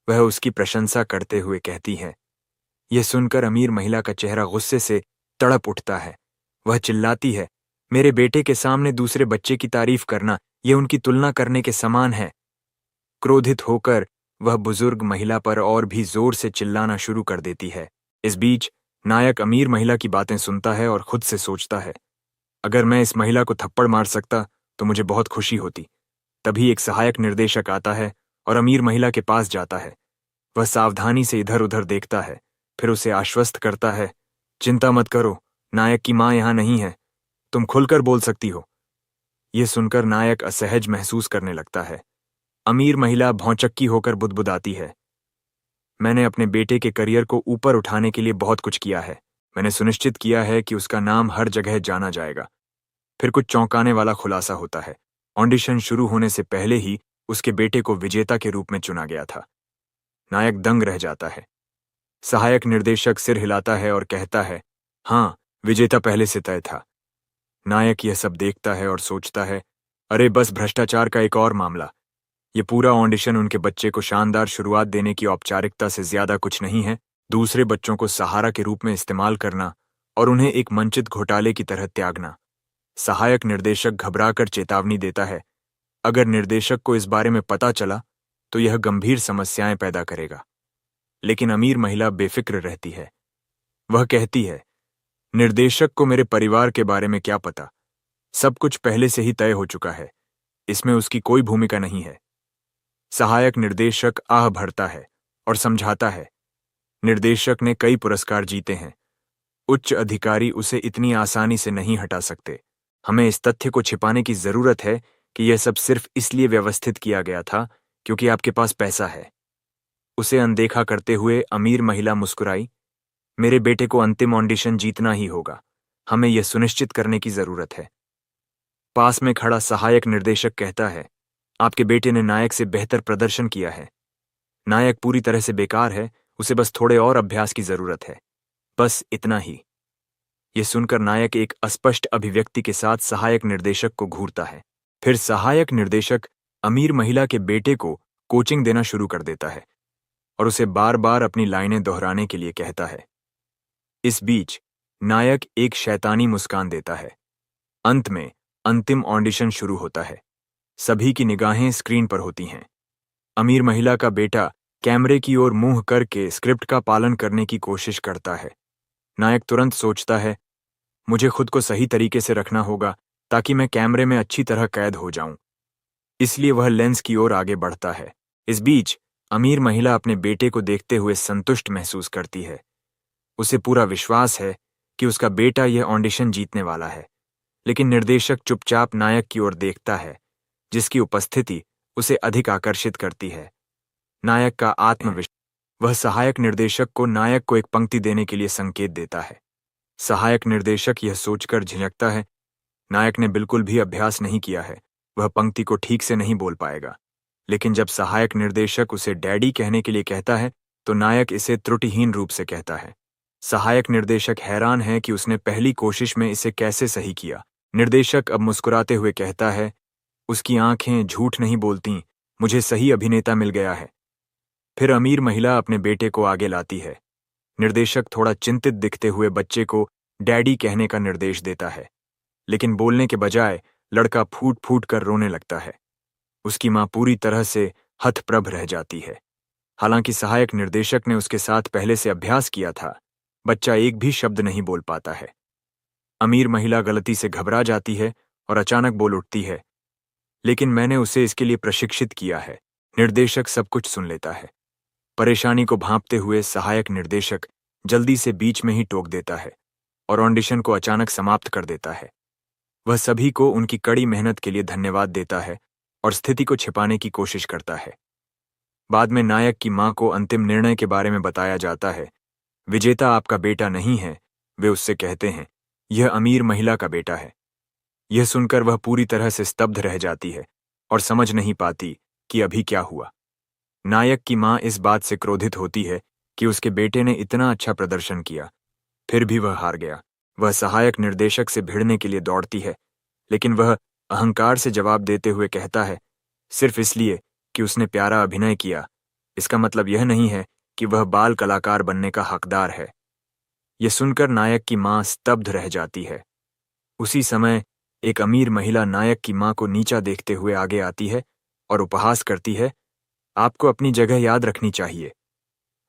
[SPEAKER 1] वह उसकी प्रशंसा करते हुए कहती है। यह सुनकर अमीर महिला का चेहरा गुस्से से तड़प उठता है। वह चिल्लाती है, मेरे बेटे के सामने दूसरे बच्चे की तारीफ करना यह उनकी तुलना करने के समान है। क्रोधित होकर वह बुजुर्ग महिला पर और भी जोर से चिल्लाना शुरू कर देती है। इस बीच नायक अमीर महिला की बातें सुनता है और खुद से सोचता है, अगर मैं इस महिला को थप्पड़ मार सकता तो मुझे बहुत खुशी होती। तभी एक सहायक निर्देशक आता है और अमीर महिला के पास जाता है। वह सावधानी से इधर उधर देखता है, फिर उसे आश्वस्त करता है, चिंता मत करो, नायक की माँ यहाँ नहीं है, तुम खुलकर बोल सकती हो। यह सुनकर नायक असहज महसूस करने लगता है। अमीर महिला भौंचक्की होकर बुदबुदाती है, मैंने अपने बेटे के करियर को ऊपर उठाने के लिए बहुत कुछ किया है। मैंने सुनिश्चित किया है कि उसका नाम हर जगह जाना जाएगा। फिर कुछ चौंकाने वाला खुलासा होता है। ऑडिशन शुरू होने से पहले ही उसके बेटे को विजेता के रूप में चुना गया था। नायक दंग रह जाता है। सहायक निर्देशक सिर हिलाता है और कहता है, हाँ, विजेता पहले से तय था। नायक यह सब देखता है और सोचता है, अरे बस भ्रष्टाचार का एक और मामला। ये पूरा ऑडिशन उनके बच्चे को शानदार शुरुआत देने की औपचारिकता से ज्यादा कुछ नहीं है। दूसरे बच्चों को सहारा के रूप में इस्तेमाल करना और उन्हें एक मंचित घोटाले की तरह त्यागना। सहायक निर्देशक घबराकर चेतावनी देता है, अगर निर्देशक को इस बारे में पता चला तो यह गंभीर समस्याएं पैदा करेगा। लेकिन अमीर महिला बेफिक्र रहती है। वह कहती है, निर्देशक को मेरे परिवार के बारे में क्या पता, सब कुछ पहले से ही तय हो चुका है, इसमें उसकी कोई भूमिका नहीं है। सहायक निर्देशक आह भरता है और समझाता है, निर्देशक ने कई पुरस्कार जीते हैं, उच्च अधिकारी उसे इतनी आसानी से नहीं हटा सकते। हमें इस तथ्य को छिपाने की जरूरत है कि यह सब सिर्फ इसलिए व्यवस्थित किया गया था क्योंकि आपके पास पैसा है। उसे अनदेखा करते हुए अमीर महिला मुस्कुराई, मेरे बेटे को अंतिम ऑडिशन जीतना ही होगा, हमें यह सुनिश्चित करने की जरूरत है। पास में खड़ा सहायक निर्देशक कहता है, आपके बेटे ने नायक से बेहतर प्रदर्शन किया है। नायक पूरी तरह से बेकार है, उसे बस थोड़े और अभ्यास की जरूरत है, बस इतना ही। यह सुनकर नायक एक अस्पष्ट अभिव्यक्ति के साथ सहायक निर्देशक को घूरता है। फिर सहायक निर्देशक अमीर महिला के बेटे को कोचिंग देना शुरू कर देता है और उसे बार बार अपनी लाइनें दोहराने के लिए कहता है। इस बीच नायक एक शैतानी मुस्कान देता है। अंत में अंतिम ऑडिशन शुरू होता है। सभी की निगाहें स्क्रीन पर होती हैं। अमीर महिला का बेटा कैमरे की ओर मुंह करके स्क्रिप्ट का पालन करने की कोशिश करता है। नायक तुरंत सोचता है, मुझे खुद को सही तरीके से रखना होगा ताकि मैं कैमरे में अच्छी तरह कैद हो जाऊं। इसलिए वह लेंस की ओर आगे बढ़ता है। इस बीच अमीर महिला अपने बेटे को देखते हुए संतुष्ट महसूस करती है। उसे पूरा विश्वास है कि उसका बेटा यह ऑडिशन जीतने वाला है। लेकिन निर्देशक चुपचाप नायक की ओर देखता है, जिसकी उपस्थिति उसे अधिक आकर्षित करती है। नायक का आत्मविश्वास। वह सहायक निर्देशक को नायक को एक पंक्ति देने के लिए संकेत देता है। सहायक निर्देशक यह सोचकर झिझकता है, नायक ने बिल्कुल भी अभ्यास नहीं किया है, वह पंक्ति को ठीक से नहीं बोल पाएगा। लेकिन जब सहायक निर्देशक उसे डैडी कहने के लिए कहता है तो नायक इसे त्रुटिहीन रूप से कहता है। सहायक निर्देशक हैरान है कि उसने पहली कोशिश में इसे कैसे सही किया। निर्देशक अब मुस्कुराते हुए कहता है, उसकी आंखें झूठ नहीं बोलती, मुझे सही अभिनेता मिल गया है। फिर अमीर महिला अपने बेटे को आगे लाती है। निर्देशक थोड़ा चिंतित दिखते हुए बच्चे को डैडी कहने का निर्देश देता है, लेकिन बोलने के बजाय लड़का फूट फूट कर रोने लगता है। उसकी मां पूरी तरह से हतप्रभ रह जाती है। हालांकि सहायक निर्देशक ने उसके साथ पहले से अभ्यास किया था, बच्चा एक भी शब्द नहीं बोल पाता है। अमीर महिला गलती से घबरा जाती है और अचानक बोल उठती है, लेकिन मैंने उसे इसके लिए प्रशिक्षित किया है। निर्देशक सब कुछ सुन लेता है। परेशानी को भांपते हुए सहायक निर्देशक जल्दी से बीच में ही टोक देता है और ऑडिशन को अचानक समाप्त कर देता है। वह सभी को उनकी कड़ी मेहनत के लिए धन्यवाद देता है और स्थिति को छिपाने की कोशिश करता है। बाद में नायक की मां को अंतिम निर्णय के बारे में बताया जाता है। विजेता आपका बेटा नहीं है, वे उससे कहते हैं, यह अमीर महिला का बेटा है। यह सुनकर वह पूरी तरह से स्तब्ध रह जाती है और समझ नहीं पाती कि अभी क्या हुआ। नायक की मां इस बात से क्रोधित होती है कि उसके बेटे ने इतना अच्छा प्रदर्शन किया, फिर भी वह हार गया। वह सहायक निर्देशक से भिड़ने के लिए दौड़ती है, लेकिन वह अहंकार से जवाब देते हुए कहता है, सिर्फ इसलिए कि उसने प्यारा अभिनय किया, इसका मतलब यह नहीं है कि वह बाल कलाकार बनने का हकदार है। यह सुनकर नायक की मां स्तब्ध रह जाती है। उसी समय एक अमीर महिला नायक की मां को नीचा देखते हुए आगे आती है और उपहास करती है, आपको अपनी जगह याद रखनी चाहिए।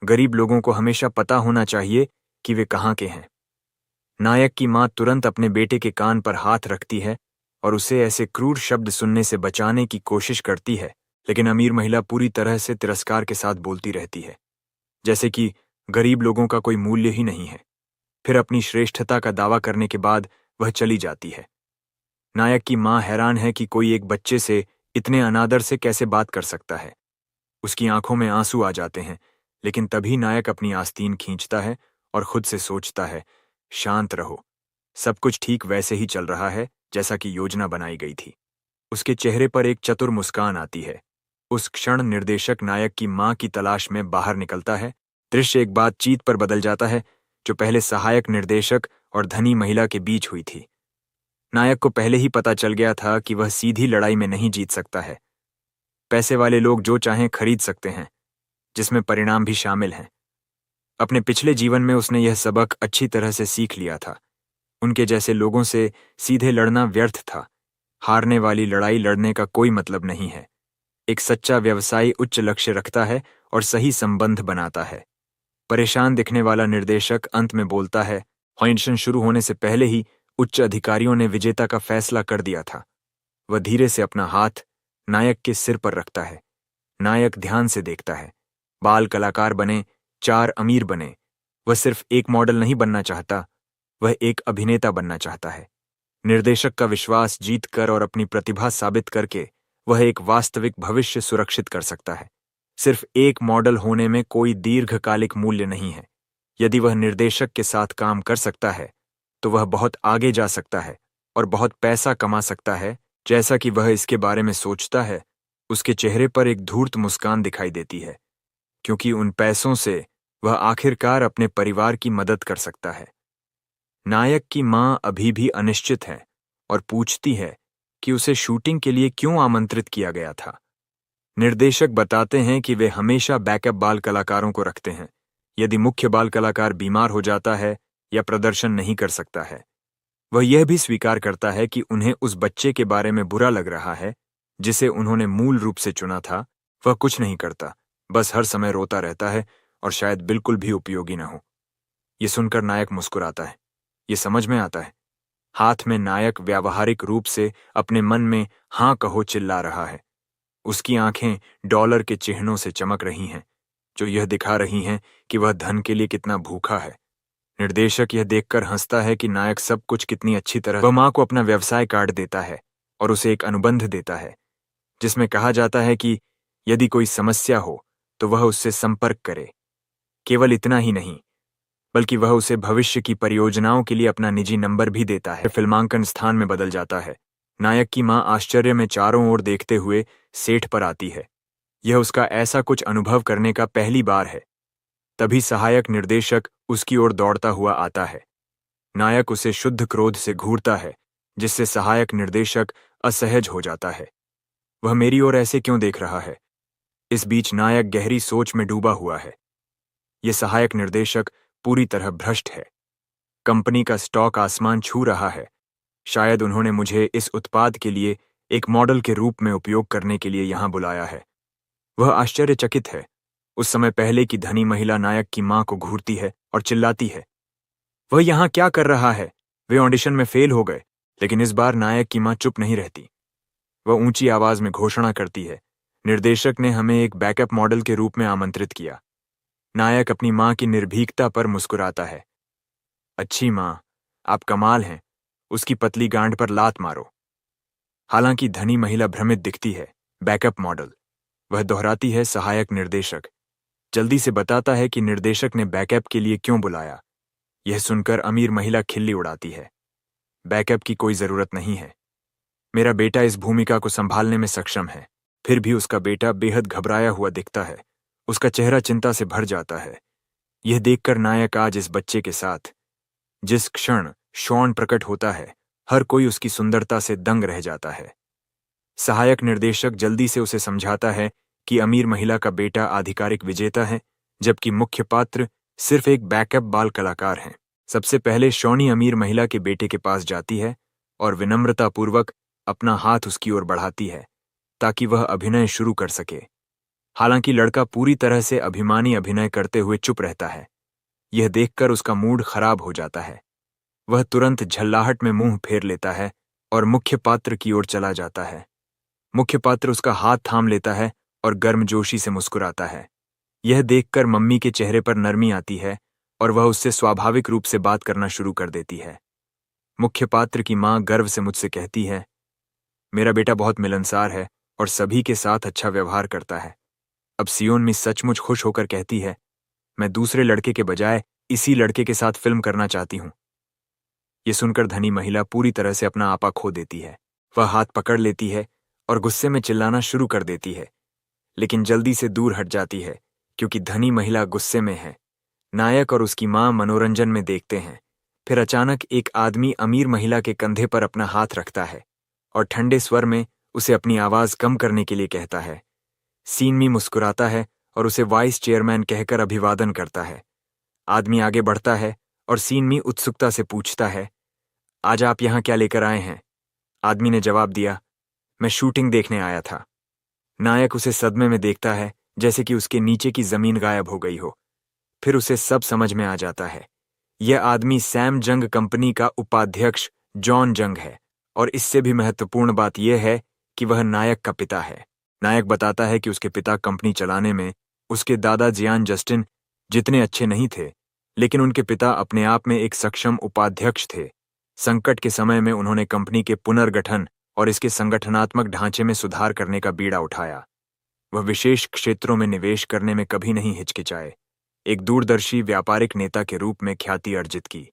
[SPEAKER 1] गरीब लोगों को हमेशा पता होना चाहिए कि वे कहाँ के हैं। नायक की मां तुरंत अपने बेटे के कान पर हाथ रखती है और उसे ऐसे क्रूर शब्द सुनने से बचाने की कोशिश करती है, लेकिन अमीर महिला पूरी तरह से तिरस्कार के साथ बोलती रहती है, जैसे कि गरीब लोगों का कोई मूल्य ही नहीं है। फिर अपनी श्रेष्ठता का दावा करने के बाद वह चली जाती है। नायक की माँ हैरान है कि कोई एक बच्चे से इतने अनादर से कैसे बात कर सकता है। उसकी आंखों में आंसू आ जाते हैं, लेकिन तभी नायक अपनी आस्तीन खींचता है और खुद से सोचता है, शांत रहो, सब कुछ ठीक वैसे ही चल रहा है जैसा कि योजना बनाई गई थी। उसके चेहरे पर एक चतुर मुस्कान आती है। उस क्षण निर्देशक नायक की मां की तलाश में बाहर निकलता है। दृश्य एक बातचीत पर बदल जाता है जो पहले सहायक निर्देशक और धनी महिला के बीच हुई थी। नायक को पहले ही पता चल गया था कि वह सीधी लड़ाई में नहीं जीत सकता है। पैसे वाले लोग जो चाहें खरीद सकते हैं, जिसमें परिणाम भी शामिल हैं। अपने पिछले जीवन में उसने यह सबक अच्छी तरह से सीख लिया था। उनके जैसे लोगों से सीधे लड़ना व्यर्थ था। हारने वाली लड़ाई लड़ने का कोई मतलब नहीं है। एक सच्चा व्यवसायी उच्च लक्ष्य रखता है और सही संबंध बनाता है। परेशान दिखने वाला निर्देशक अंत में बोलता है, ऑडिशन शुरू होने से पहले ही उच्च अधिकारियों ने विजेता का फैसला कर दिया था। वह धीरे से अपना हाथ नायक के सिर पर रखता है। नायक ध्यान से देखता है। बाल कलाकार बने, 4 अमीर बने। वह सिर्फ एक मॉडल नहीं बनना चाहता, वह एक अभिनेता बनना चाहता है। निर्देशक का विश्वास जीतकर और अपनी प्रतिभा साबित करके वह एक वास्तविक भविष्य सुरक्षित कर सकता है। सिर्फ एक मॉडल होने में कोई दीर्घकालिक मूल्य नहीं है। यदि वह निर्देशक के साथ काम कर सकता है तो वह बहुत आगे जा सकता है और बहुत पैसा कमा सकता है। जैसा कि वह इसके बारे में सोचता है, उसके चेहरे पर एक धूर्त मुस्कान दिखाई देती है, क्योंकि उन पैसों से वह आखिरकार अपने परिवार की मदद कर सकता है। नायक की मां अभी भी अनिश्चित है और पूछती है कि उसे शूटिंग के लिए क्यों आमंत्रित किया गया था। निर्देशक बताते हैं कि वे हमेशा बैकअप बाल कलाकारों को रखते हैं यदि मुख्य बाल कलाकार बीमार हो जाता है या प्रदर्शन नहीं कर सकता है। वह यह भी स्वीकार करता है कि उन्हें उस बच्चे के बारे में बुरा लग रहा है जिसे उन्होंने मूल रूप से चुना था। वह कुछ नहीं करता, बस हर समय रोता रहता है और शायद बिल्कुल भी उपयोगी न हो। यह सुनकर नायक मुस्कुराता है। ये समझ में आता है। हाथ में नायक व्यावहारिक रूप से अपने मन में हां कहो चिल्ला रहा है। उसकी आंखें डॉलर के चिन्हों से चमक रही हैं, जो यह दिखा रही हैं कि वह धन के लिए कितना भूखा है। निर्देशक यह देखकर हंसता है कि नायक सब कुछ कितनी अच्छी तरह। वह मां को अपना व्यवसाय कार्ड देता है और उसे एक अनुबंध देता है जिसमें कहा जाता है कि यदि कोई समस्या हो तो वह उससे संपर्क करे। केवल इतना ही नहीं, बल्कि वह उसे भविष्य की परियोजनाओं के लिए अपना निजी नंबर भी देता है। फिल्मांकन स्थान में बदल जाता है। नायक की मां आश्चर्य में चारों ओर देखते हुए सेट पर आती है। यह उसका ऐसा कुछ अनुभव करने का पहली बार है। तभी सहायक निर्देशक उसकी ओर दौड़ता हुआ आता है। नायक उसे शुद्ध क्रोध से घूरता है, जिससे सहायक निर्देशक असहज हो जाता है। वह मेरी ओर ऐसे क्यों देख रहा है? इस बीच नायक गहरी सोच में डूबा हुआ है। यह सहायक निर्देशक पूरी तरह भ्रष्ट है। कंपनी का स्टॉक आसमान छू रहा है। शायद उन्होंने मुझे इस उत्पाद के लिए एक मॉडल के रूप में उपयोग करने के लिए यहां बुलाया है। वह आश्चर्यचकित है। उस समय पहले की धनी महिला नायक की मां को घूरती है और चिल्लाती है, वह यहां क्या कर रहा है? वे ऑडिशन में फेल हो गए। लेकिन इस बार नायक की मां चुप नहीं रहती। वह ऊंची आवाज में घोषणा करती है, निर्देशक ने हमें एक बैकअप मॉडल के रूप में आमंत्रित किया। नायक अपनी मां की निर्भीकता पर मुस्कुराता है। अच्छी मां, आप कमाल हैं। उसकी पतली गांड पर लात मारो। हालांकि धनी महिला भ्रमित दिखती है। बैकअप मॉडल, वह दोहराती है। सहायक निर्देशक जल्दी से बताता है कि निर्देशक ने बैकअप के लिए क्यों बुलाया। यह सुनकर अमीर महिला खिल्ली उड़ाती है। बैकअप की कोई जरूरत नहीं है। मेरा बेटा इस भूमिका को संभालने में सक्षम है। फिर भी उसका बेटा बेहद घबराया हुआ दिखता है। उसका चेहरा चिंता से भर जाता है। यह देखकर नायक आज इस बच्चे के साथ। जिस क्षण शॉन प्रकट होता है, हर कोई उसकी सुंदरता से दंग रह जाता है। सहायक निर्देशक जल्दी से उसे समझाता है कि अमीर महिला का बेटा आधिकारिक विजेता है, जबकि मुख्य पात्र सिर्फ एक बैकअप बाल कलाकार हैं। सबसे पहले शॉनी अमीर महिला के बेटे के पास जाती है और विनम्रतापूर्वक अपना हाथ उसकी ओर बढ़ाती है ताकि वह अभिनय शुरू कर सके। हालांकि लड़का पूरी तरह से अभिमानी अभिनय करते हुए चुप रहता है। यह देखकर उसका मूड खराब हो जाता है। वह तुरंत झल्लाहट में मुंह फेर लेता है और मुख्य पात्र की ओर चला जाता है। मुख्य पात्र उसका हाथ थाम लेता है और गर्मजोशी से मुस्कुराता है। यह देखकर मम्मी के चेहरे पर नरमी आती है और वह उससे स्वाभाविक रूप से बात करना शुरू कर देती है। मुख्य पात्र की माँ गर्व से मुझसे कहती है, मेरा बेटा बहुत मिलनसार है और सभी के साथ अच्छा व्यवहार करता है। अब सियोनमी सचमुच खुश होकर कहती है, मैं दूसरे लड़के के बजाय इसी लड़के के साथ फिल्म करना चाहती हूँ। ये सुनकर धनी महिला पूरी तरह से अपना आपा खो देती है। वह हाथ पकड़ लेती है और गुस्से में चिल्लाना शुरू कर देती है, लेकिन जल्दी से दूर हट जाती है क्योंकि धनी महिला गुस्से में है। नायक और उसकी माँ मनोरंजन में देखते हैं। फिर अचानक एक आदमी अमीर महिला के कंधे पर अपना हाथ रखता है और ठंडे स्वर में उसे अपनी आवाज कम करने के लिए कहता है। सीनमी मुस्कुराता है और उसे वाइस चेयरमैन कहकर अभिवादन करता है। आदमी आगे बढ़ता है और सीनमी उत्सुकता से पूछता है, आज आप यहाँ क्या लेकर आए हैं? आदमी ने जवाब दिया, मैं शूटिंग देखने आया था। नायक उसे सदमे में देखता है, जैसे कि उसके नीचे की जमीन गायब हो गई हो। फिर उसे सब समझ में आ जाता है। यह आदमी सैम जंग कंपनी का उपाध्यक्ष जॉन जंग है और इससे भी महत्वपूर्ण बात यह है कि वह नायक का पिता है। नायक बताता है कि उसके पिता कंपनी चलाने में उसके दादा जियान जस्टिन जितने अच्छे नहीं थे, लेकिन उनके पिता अपने आप में एक सक्षम उपाध्यक्ष थे। संकट के समय में उन्होंने कंपनी के पुनर्गठन और इसके संगठनात्मक ढांचे में सुधार करने का बीड़ा उठाया। वह विशेष क्षेत्रों में निवेश करने में कभी नहीं हिचकिचाए। एक दूरदर्शी व्यापारिक नेता के रूप में ख्याति अर्जित की।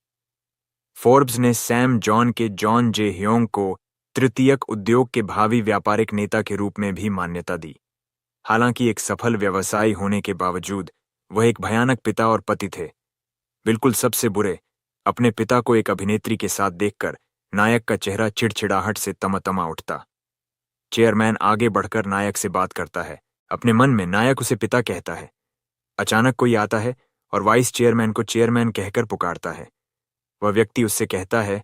[SPEAKER 1] फोर्ब्स ने सैम जॉन के जॉन जे ह्योंग को तृतीयक उद्योग के भावी व्यापारिक नेता के रूप में भी मान्यता दी। हालांकि एक सफल व्यवसायी होने के बावजूद वह एक भयानक पिता और पति थे। बिल्कुल सबसे बुरे। अपने पिता को एक अभिनेत्री के साथ देखकर नायक का चेहरा चिड़चिड़ाहट से तमतमा उठता। चेयरमैन आगे बढ़कर नायक से बात करता है। अपने मन में नायक उसे पिता कहता है। अचानक कोई आता है और वाइस चेयरमैन को चेयरमैन कहकर पुकारता है। वह व्यक्ति उससे कहता है,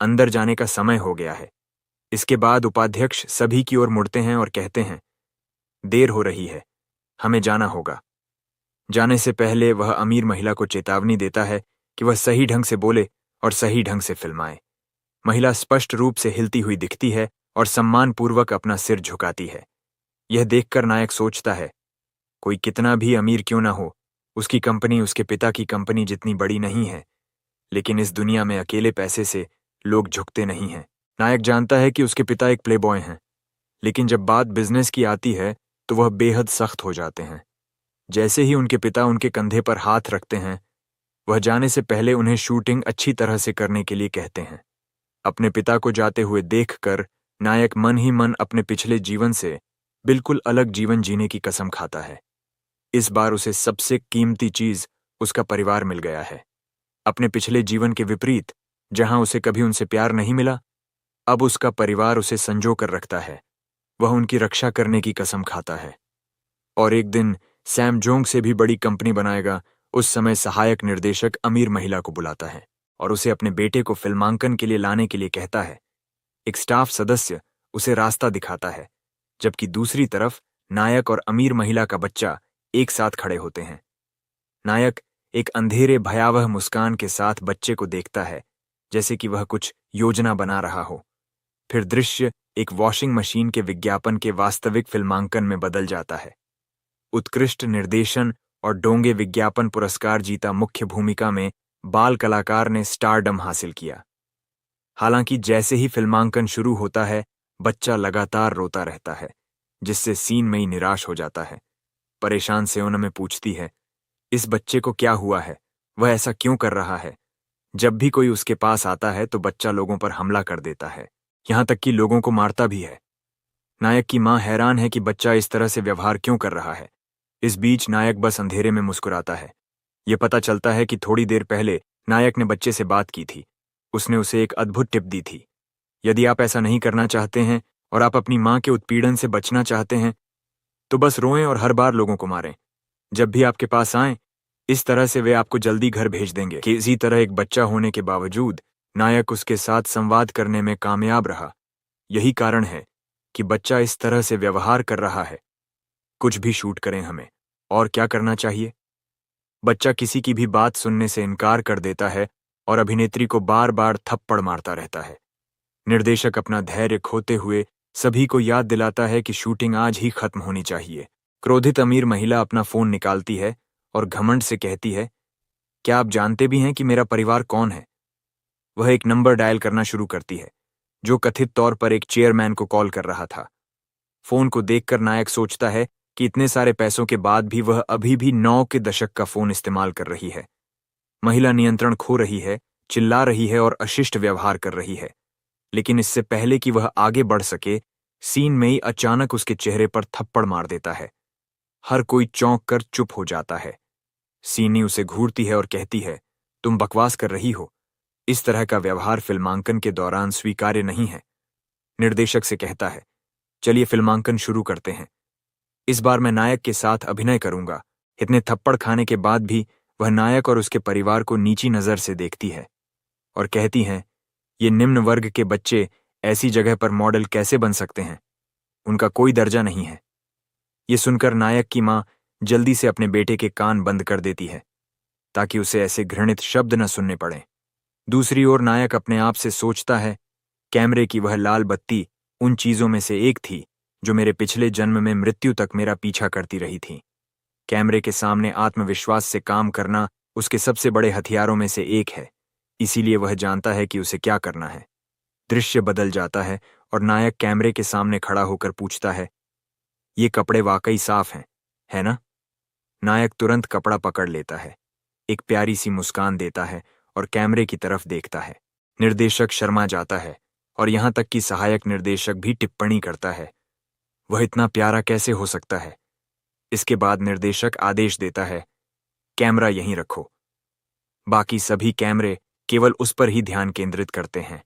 [SPEAKER 1] अंदर जाने का समय हो गया है। इसके बाद उपाध्यक्ष सभी की ओर मुड़ते हैं और कहते हैं, देर हो रही है, हमें जाना होगा। जाने से पहले वह अमीर महिला को चेतावनी देता है कि वह सही ढंग से बोले और सही ढंग से फिल्माए। महिला स्पष्ट रूप से हिलती हुई दिखती है और सम्मानपूर्वक अपना सिर झुकाती है। यह देखकर नायक सोचता है, कोई कितना भी अमीर क्यों ना हो, उसकी कंपनी उसके पिता की कंपनी जितनी बड़ी नहीं है। लेकिन इस दुनिया में अकेले पैसे से लोग झुकते नहीं हैं। नायक जानता है कि उसके पिता एक प्लेबॉय हैं, लेकिन जब बात बिजनेस की आती है तो वह बेहद सख्त हो जाते हैं। जैसे ही उनके पिता उनके कंधे पर हाथ रखते हैं, वह जाने से पहले उन्हें शूटिंग अच्छी तरह से करने के लिए कहते हैं। अपने पिता को जाते हुए देखकर नायक मन ही मन अपने पिछले जीवन से बिल्कुल अलग जीवन जीने की कसम खाता है। इस बार उसे सबसे कीमती चीज उसका परिवार मिल गया है। अपने पिछले जीवन के विपरीत, जहां उसे कभी उनसे प्यार नहीं मिला, अब उसका परिवार उसे संजो कर रखता है। वह उनकी रक्षा करने की कसम खाता है और एक दिन सैम जोंग से भी बड़ी कंपनी बनाएगा। उस समय सहायक निर्देशक अमीर महिला को बुलाता है और उसे अपने बेटे को फिल्मांकन के लिए लाने के लिए कहता है। एक स्टाफ सदस्य उसे रास्ता दिखाता है, जबकि दूसरी तरफ नायक और अमीर महिला का बच्चा एक साथ खड़े होते हैं। नायक एक अंधेरे भयावह मुस्कान के साथ बच्चे को देखता है, जैसे कि वह कुछ योजना बना रहा हो। फिर दृश्य एक वॉशिंग मशीन के विज्ञापन के वास्तविक फिल्मांकन में बदल जाता है। उत्कृष्ट निर्देशन और डोंगे विज्ञापन पुरस्कार जीता मुख्य भूमिका में बाल कलाकार ने स्टारडम हासिल किया। हालांकि जैसे ही फिल्मांकन शुरू होता है, बच्चा लगातार रोता रहता है, जिससे सीनमई निराश हो जाता है। परेशान सेओनमे पूछती है, इस बच्चे को क्या हुआ है? वह ऐसा क्यों कर रहा है? जब भी कोई उसके पास आता है तो बच्चा लोगों पर हमला कर देता है, यहां तक कि लोगों को मारता भी है। नायक की मां हैरान है कि बच्चा इस तरह से व्यवहार क्यों कर रहा है। इस बीच नायक बस अंधेरे में मुस्कुराता है। यह पता चलता है कि थोड़ी देर पहले नायक ने बच्चे से बात की थी। उसने उसे एक अद्भुत टिप दी थी। यदि आप ऐसा नहीं करना चाहते हैं और आप अपनी मां के उत्पीड़न से बचना चाहते हैं, तो बस रोएं और हर बार लोगों को मारें। जब भी आपके पास आएं, इस तरह से वे आपको जल्दी घर भेज देंगे। कि इसी तरह एक बच्चा होने के बावजूद नायक उसके साथ संवाद करने में कामयाब रहा। यही कारण है कि बच्चा इस तरह से व्यवहार कर रहा है। कुछ भी शूट करें हमें, और क्या करना चाहिए? बच्चा किसी की भी बात सुनने से इनकार कर देता है और अभिनेत्री को बार बार थप्पड़ मारता रहता है। निर्देशक अपना धैर्य खोते हुए सभी को याद दिलाता है कि शूटिंग आज ही खत्म होनी चाहिए। क्रोधित अमीर महिला अपना फोन निकालती है और घमंड से कहती है, क्या आप जानते भी हैं कि मेरा परिवार कौन है? वह एक नंबर डायल करना शुरू करती है, जो कथित तौर पर एक चेयरमैन को कॉल कर रहा था। फोन को देखकर नायक सोचता है कि इतने सारे पैसों के बाद भी वह अभी भी 9 के दशक का फोन इस्तेमाल कर रही है। महिला नियंत्रण खो रही है, चिल्ला रही है और अशिष्ट व्यवहार कर रही है। लेकिन इससे पहले कि वह आगे बढ़ सके, सीन में ही अचानक उसके चेहरे पर थप्पड़ मार देता है। हर कोई चौंक कर चुप हो जाता है। सीनी उसे घूरती है और कहती है, तुम बकवास कर रही हो। इस तरह का व्यवहार फिल्मांकन के दौरान स्वीकार्य नहीं है। निर्देशक से कहता है, चलिए फिल्मांकन शुरू करते हैं। इस बार मैं नायक के साथ अभिनय करूंगा। इतने थप्पड़ खाने के बाद भी वह नायक और उसके परिवार को नीची नजर से देखती है और कहती हैं, ये निम्न वर्ग के बच्चे ऐसी जगह पर मॉडल कैसे बन सकते हैं? उनका कोई दर्जा नहीं है। ये सुनकर नायक की मां जल्दी से अपने बेटे के कान बंद कर देती है ताकि उसे ऐसे घृणित शब्द न सुनने पड़े। दूसरी ओर नायक अपने आप से सोचता है, कैमरे की वह लाल बत्ती उन चीजों में से एक थी जो मेरे पिछले जन्म में मृत्यु तक मेरा पीछा करती रही थी। कैमरे के सामने आत्मविश्वास से काम करना उसके सबसे बड़े हथियारों में से एक है। इसीलिए वह जानता है कि उसे क्या करना है। दृश्य बदल जाता है और नायक कैमरे के सामने खड़ा होकर पूछता है, ये कपड़े वाकई साफ हैं, है ना? नायक तुरंत कपड़ा पकड़ लेता है, एक प्यारी सी मुस्कान देता है और कैमरे की तरफ देखता है। निर्देशक शर्मा जाता है और यहां तक कि सहायक निर्देशक भी टिप्पणी करता है, वह इतना प्यारा कैसे हो सकता है? इसके बाद निर्देशक आदेश देता है, कैमरा यहीं रखो। बाकी सभी कैमरे केवल उस पर ही ध्यान केंद्रित करते हैं।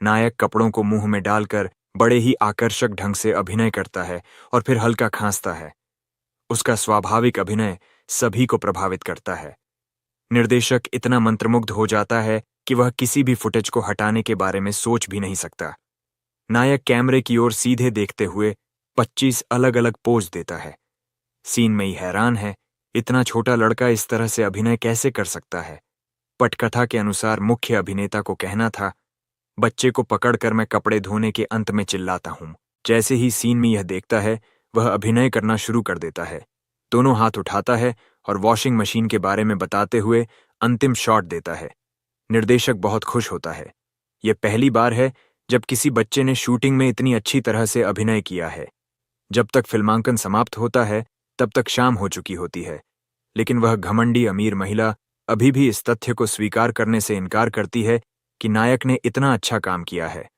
[SPEAKER 1] नायक कपड़ों को मुंह में डालकर बड़े ही आकर्षक ढंग से अभिनय करता है और फिर हल्का खांसता है। उसका स्वाभाविक अभिनय सभी को प्रभावित करता है। निर्देशक इतना मंत्रमुग्ध हो जाता है कि वह किसी भी फुटेज को हटाने के बारे में सोच भी नहीं सकता। नायक कैमरे की ओर सीधे देखते हुए 25 अलग अलग पोज देता है। सीन में ही हैरान है, इतना छोटा लड़का इस तरह से अभिनय कैसे कर सकता है? पटकथा के अनुसार मुख्य अभिनेता को कहना था, बच्चे को पकड़कर मैं कपड़े धोने के अंत में चिल्लाता हूं। जैसे ही सीन में यह देखता है, वह अभिनय करना शुरू कर देता है। दोनों हाथ उठाता है और वॉशिंग मशीन के बारे में बताते हुए अंतिम शॉट देता है। निर्देशक बहुत खुश होता है। यह पहली बार है जब किसी बच्चे ने शूटिंग में इतनी अच्छी तरह से अभिनय किया है। जब तक फिल्मांकन समाप्त होता है, तब तक शाम हो चुकी होती है, लेकिन वह घमंडी अमीर महिला अभी भी इस तथ्य को स्वीकार करने से इनकार करती है कि नायक ने इतना अच्छा काम किया है।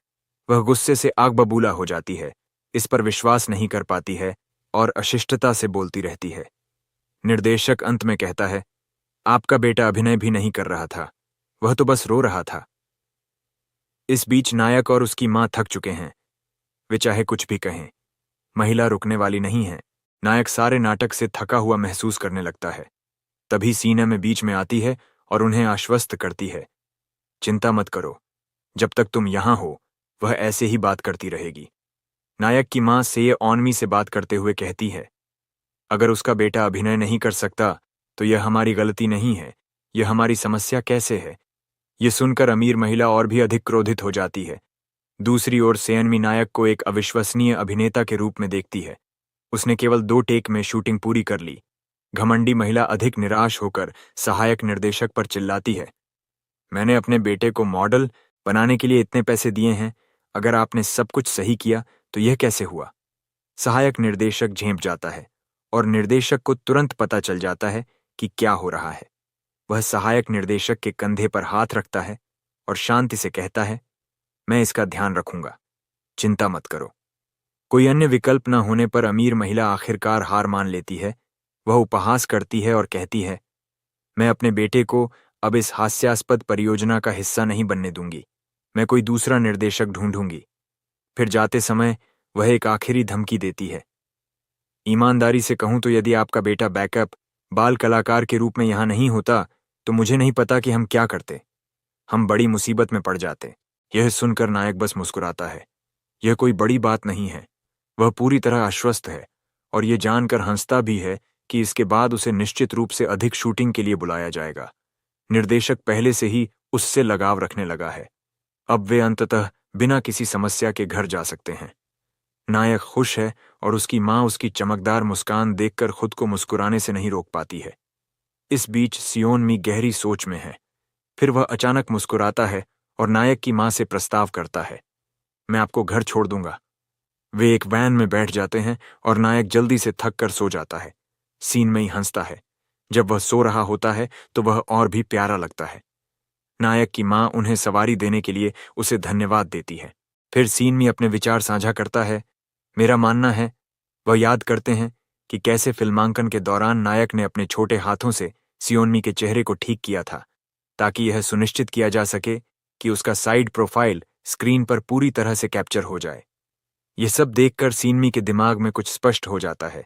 [SPEAKER 1] वह गुस्से से आग बबूला हो जाती है, इस पर विश्वास नहीं कर पाती है और अशिष्टता से बोलती रहती है। निर्देशक अंत में कहता है, आपका बेटा अभिनय भी नहीं कर रहा था, वह तो बस रो रहा था। इस बीच नायक और उसकी मां थक चुके हैं। वे चाहे कुछ भी कहें, महिला रुकने वाली नहीं है। नायक सारे नाटक से थका हुआ महसूस करने लगता है। तभी सीना में बीच में आती है और उन्हें आश्वस्त करती है, चिंता मत करो, जब तक तुम यहां हो वह ऐसे ही बात करती रहेगी। नायक की मां से ऑनमी से बात करते हुए कहती है, अगर उसका बेटा अभिनय नहीं कर सकता तो यह हमारी गलती नहीं है, यह हमारी समस्या कैसे है? यह सुनकर अमीर महिला और भी अधिक क्रोधित हो जाती है। दूसरी ओर सेयनमी नायक को एक अविश्वसनीय अभिनेता के रूप में देखती है। उसने केवल 2 टेक में शूटिंग पूरी कर ली। घमंडी महिला अधिक निराश होकर सहायक निर्देशक पर चिल्लाती है, मैंने अपने बेटे को मॉडल बनाने के लिए इतने पैसे दिए हैं, अगर आपने सब कुछ सही किया तो यह कैसे हुआ? सहायक निर्देशक झेंप जाता है और निर्देशक को तुरंत पता चल जाता है कि क्या हो रहा है। वह सहायक निर्देशक के कंधे पर हाथ रखता है और शांति से कहता है, मैं इसका ध्यान रखूंगा, चिंता मत करो। कोई अन्य विकल्प न होने पर अमीर महिला आखिरकार हार मान लेती है। वह उपहास करती है और कहती है, मैं अपने बेटे को अब इस हास्यास्पद परियोजना का हिस्सा नहीं बनने दूंगी, मैं कोई दूसरा निर्देशक ढूंढूंगी। फिर जाते समय वह एक आखिरी धमकी देती है, ईमानदारी से कहूं तो यदि आपका बेटा बैकअप बाल कलाकार के रूप में यहां नहीं होता तो मुझे नहीं पता कि हम क्या करते, हम बड़ी मुसीबत में पड़ जाते। यह सुनकर नायक बस मुस्कुराता है। यह कोई बड़ी बात नहीं है। वह पूरी तरह आश्वस्त है और यह जानकर हंसता भी है कि इसके बाद उसे निश्चित रूप से अधिक शूटिंग के लिए बुलाया जाएगा। निर्देशक पहले से ही उससे लगाव रखने लगा है। अब वे अंततः बिना किसी समस्या के घर जा सकते हैं। नायक खुश है और उसकी माँ उसकी चमकदार मुस्कान देखकर खुद को मुस्कुराने से नहीं रोक पाती है। इस बीच सियोनमी गहरी सोच में है। फिर वह अचानक मुस्कुराता है और नायक की माँ से प्रस्ताव करता है, मैं आपको घर छोड़ दूंगा। वे एक वैन में बैठ जाते हैं और नायक जल्दी से थक कर सो जाता है। सीन में ही हंसता है। जब वह सो रहा होता है तो वह और भी प्यारा लगता है। नायक की माँ उन्हें सवारी देने के लिए उसे धन्यवाद देती है। फिर सीन में अपने विचार साझा करता है। मेरा मानना है, वह याद करते हैं कि कैसे फिल्मांकन के दौरान नायक ने अपने छोटे हाथों से सियोनमी के चेहरे को ठीक किया था, ताकि यह सुनिश्चित किया जा सके कि उसका साइड प्रोफाइल स्क्रीन पर पूरी तरह से कैप्चर हो जाए। यह सब देखकर सीनमी के दिमाग में कुछ स्पष्ट हो जाता है।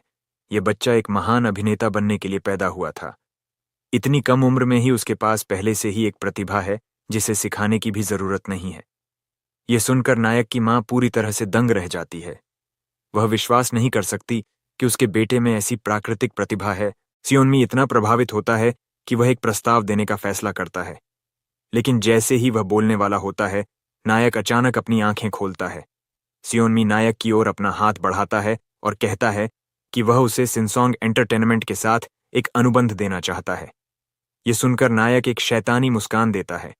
[SPEAKER 1] यह बच्चा एक महान अभिनेता बनने के लिए पैदा हुआ था। इतनी कम उम्र में ही उसके पास पहले से ही एक प्रतिभा है जिसे सिखाने की भी जरूरत नहीं है। यह सुनकर नायक की माँ पूरी तरह से दंग रह जाती है। वह विश्वास नहीं कर सकती कि उसके बेटे में ऐसी प्राकृतिक प्रतिभा है। सियोनमी इतना प्रभावित होता है कि वह एक प्रस्ताव देने का फैसला करता है। लेकिन जैसे ही वह बोलने वाला होता है, नायक अचानक अपनी आंखें खोलता है। सियोनमी नायक की ओर अपना हाथ बढ़ाता है और कहता है कि वह उसे सिनसोंग एंटरटेनमेंट के साथ एक अनुबंध देना चाहता है। यह सुनकर नायक एक शैतानी मुस्कान देता है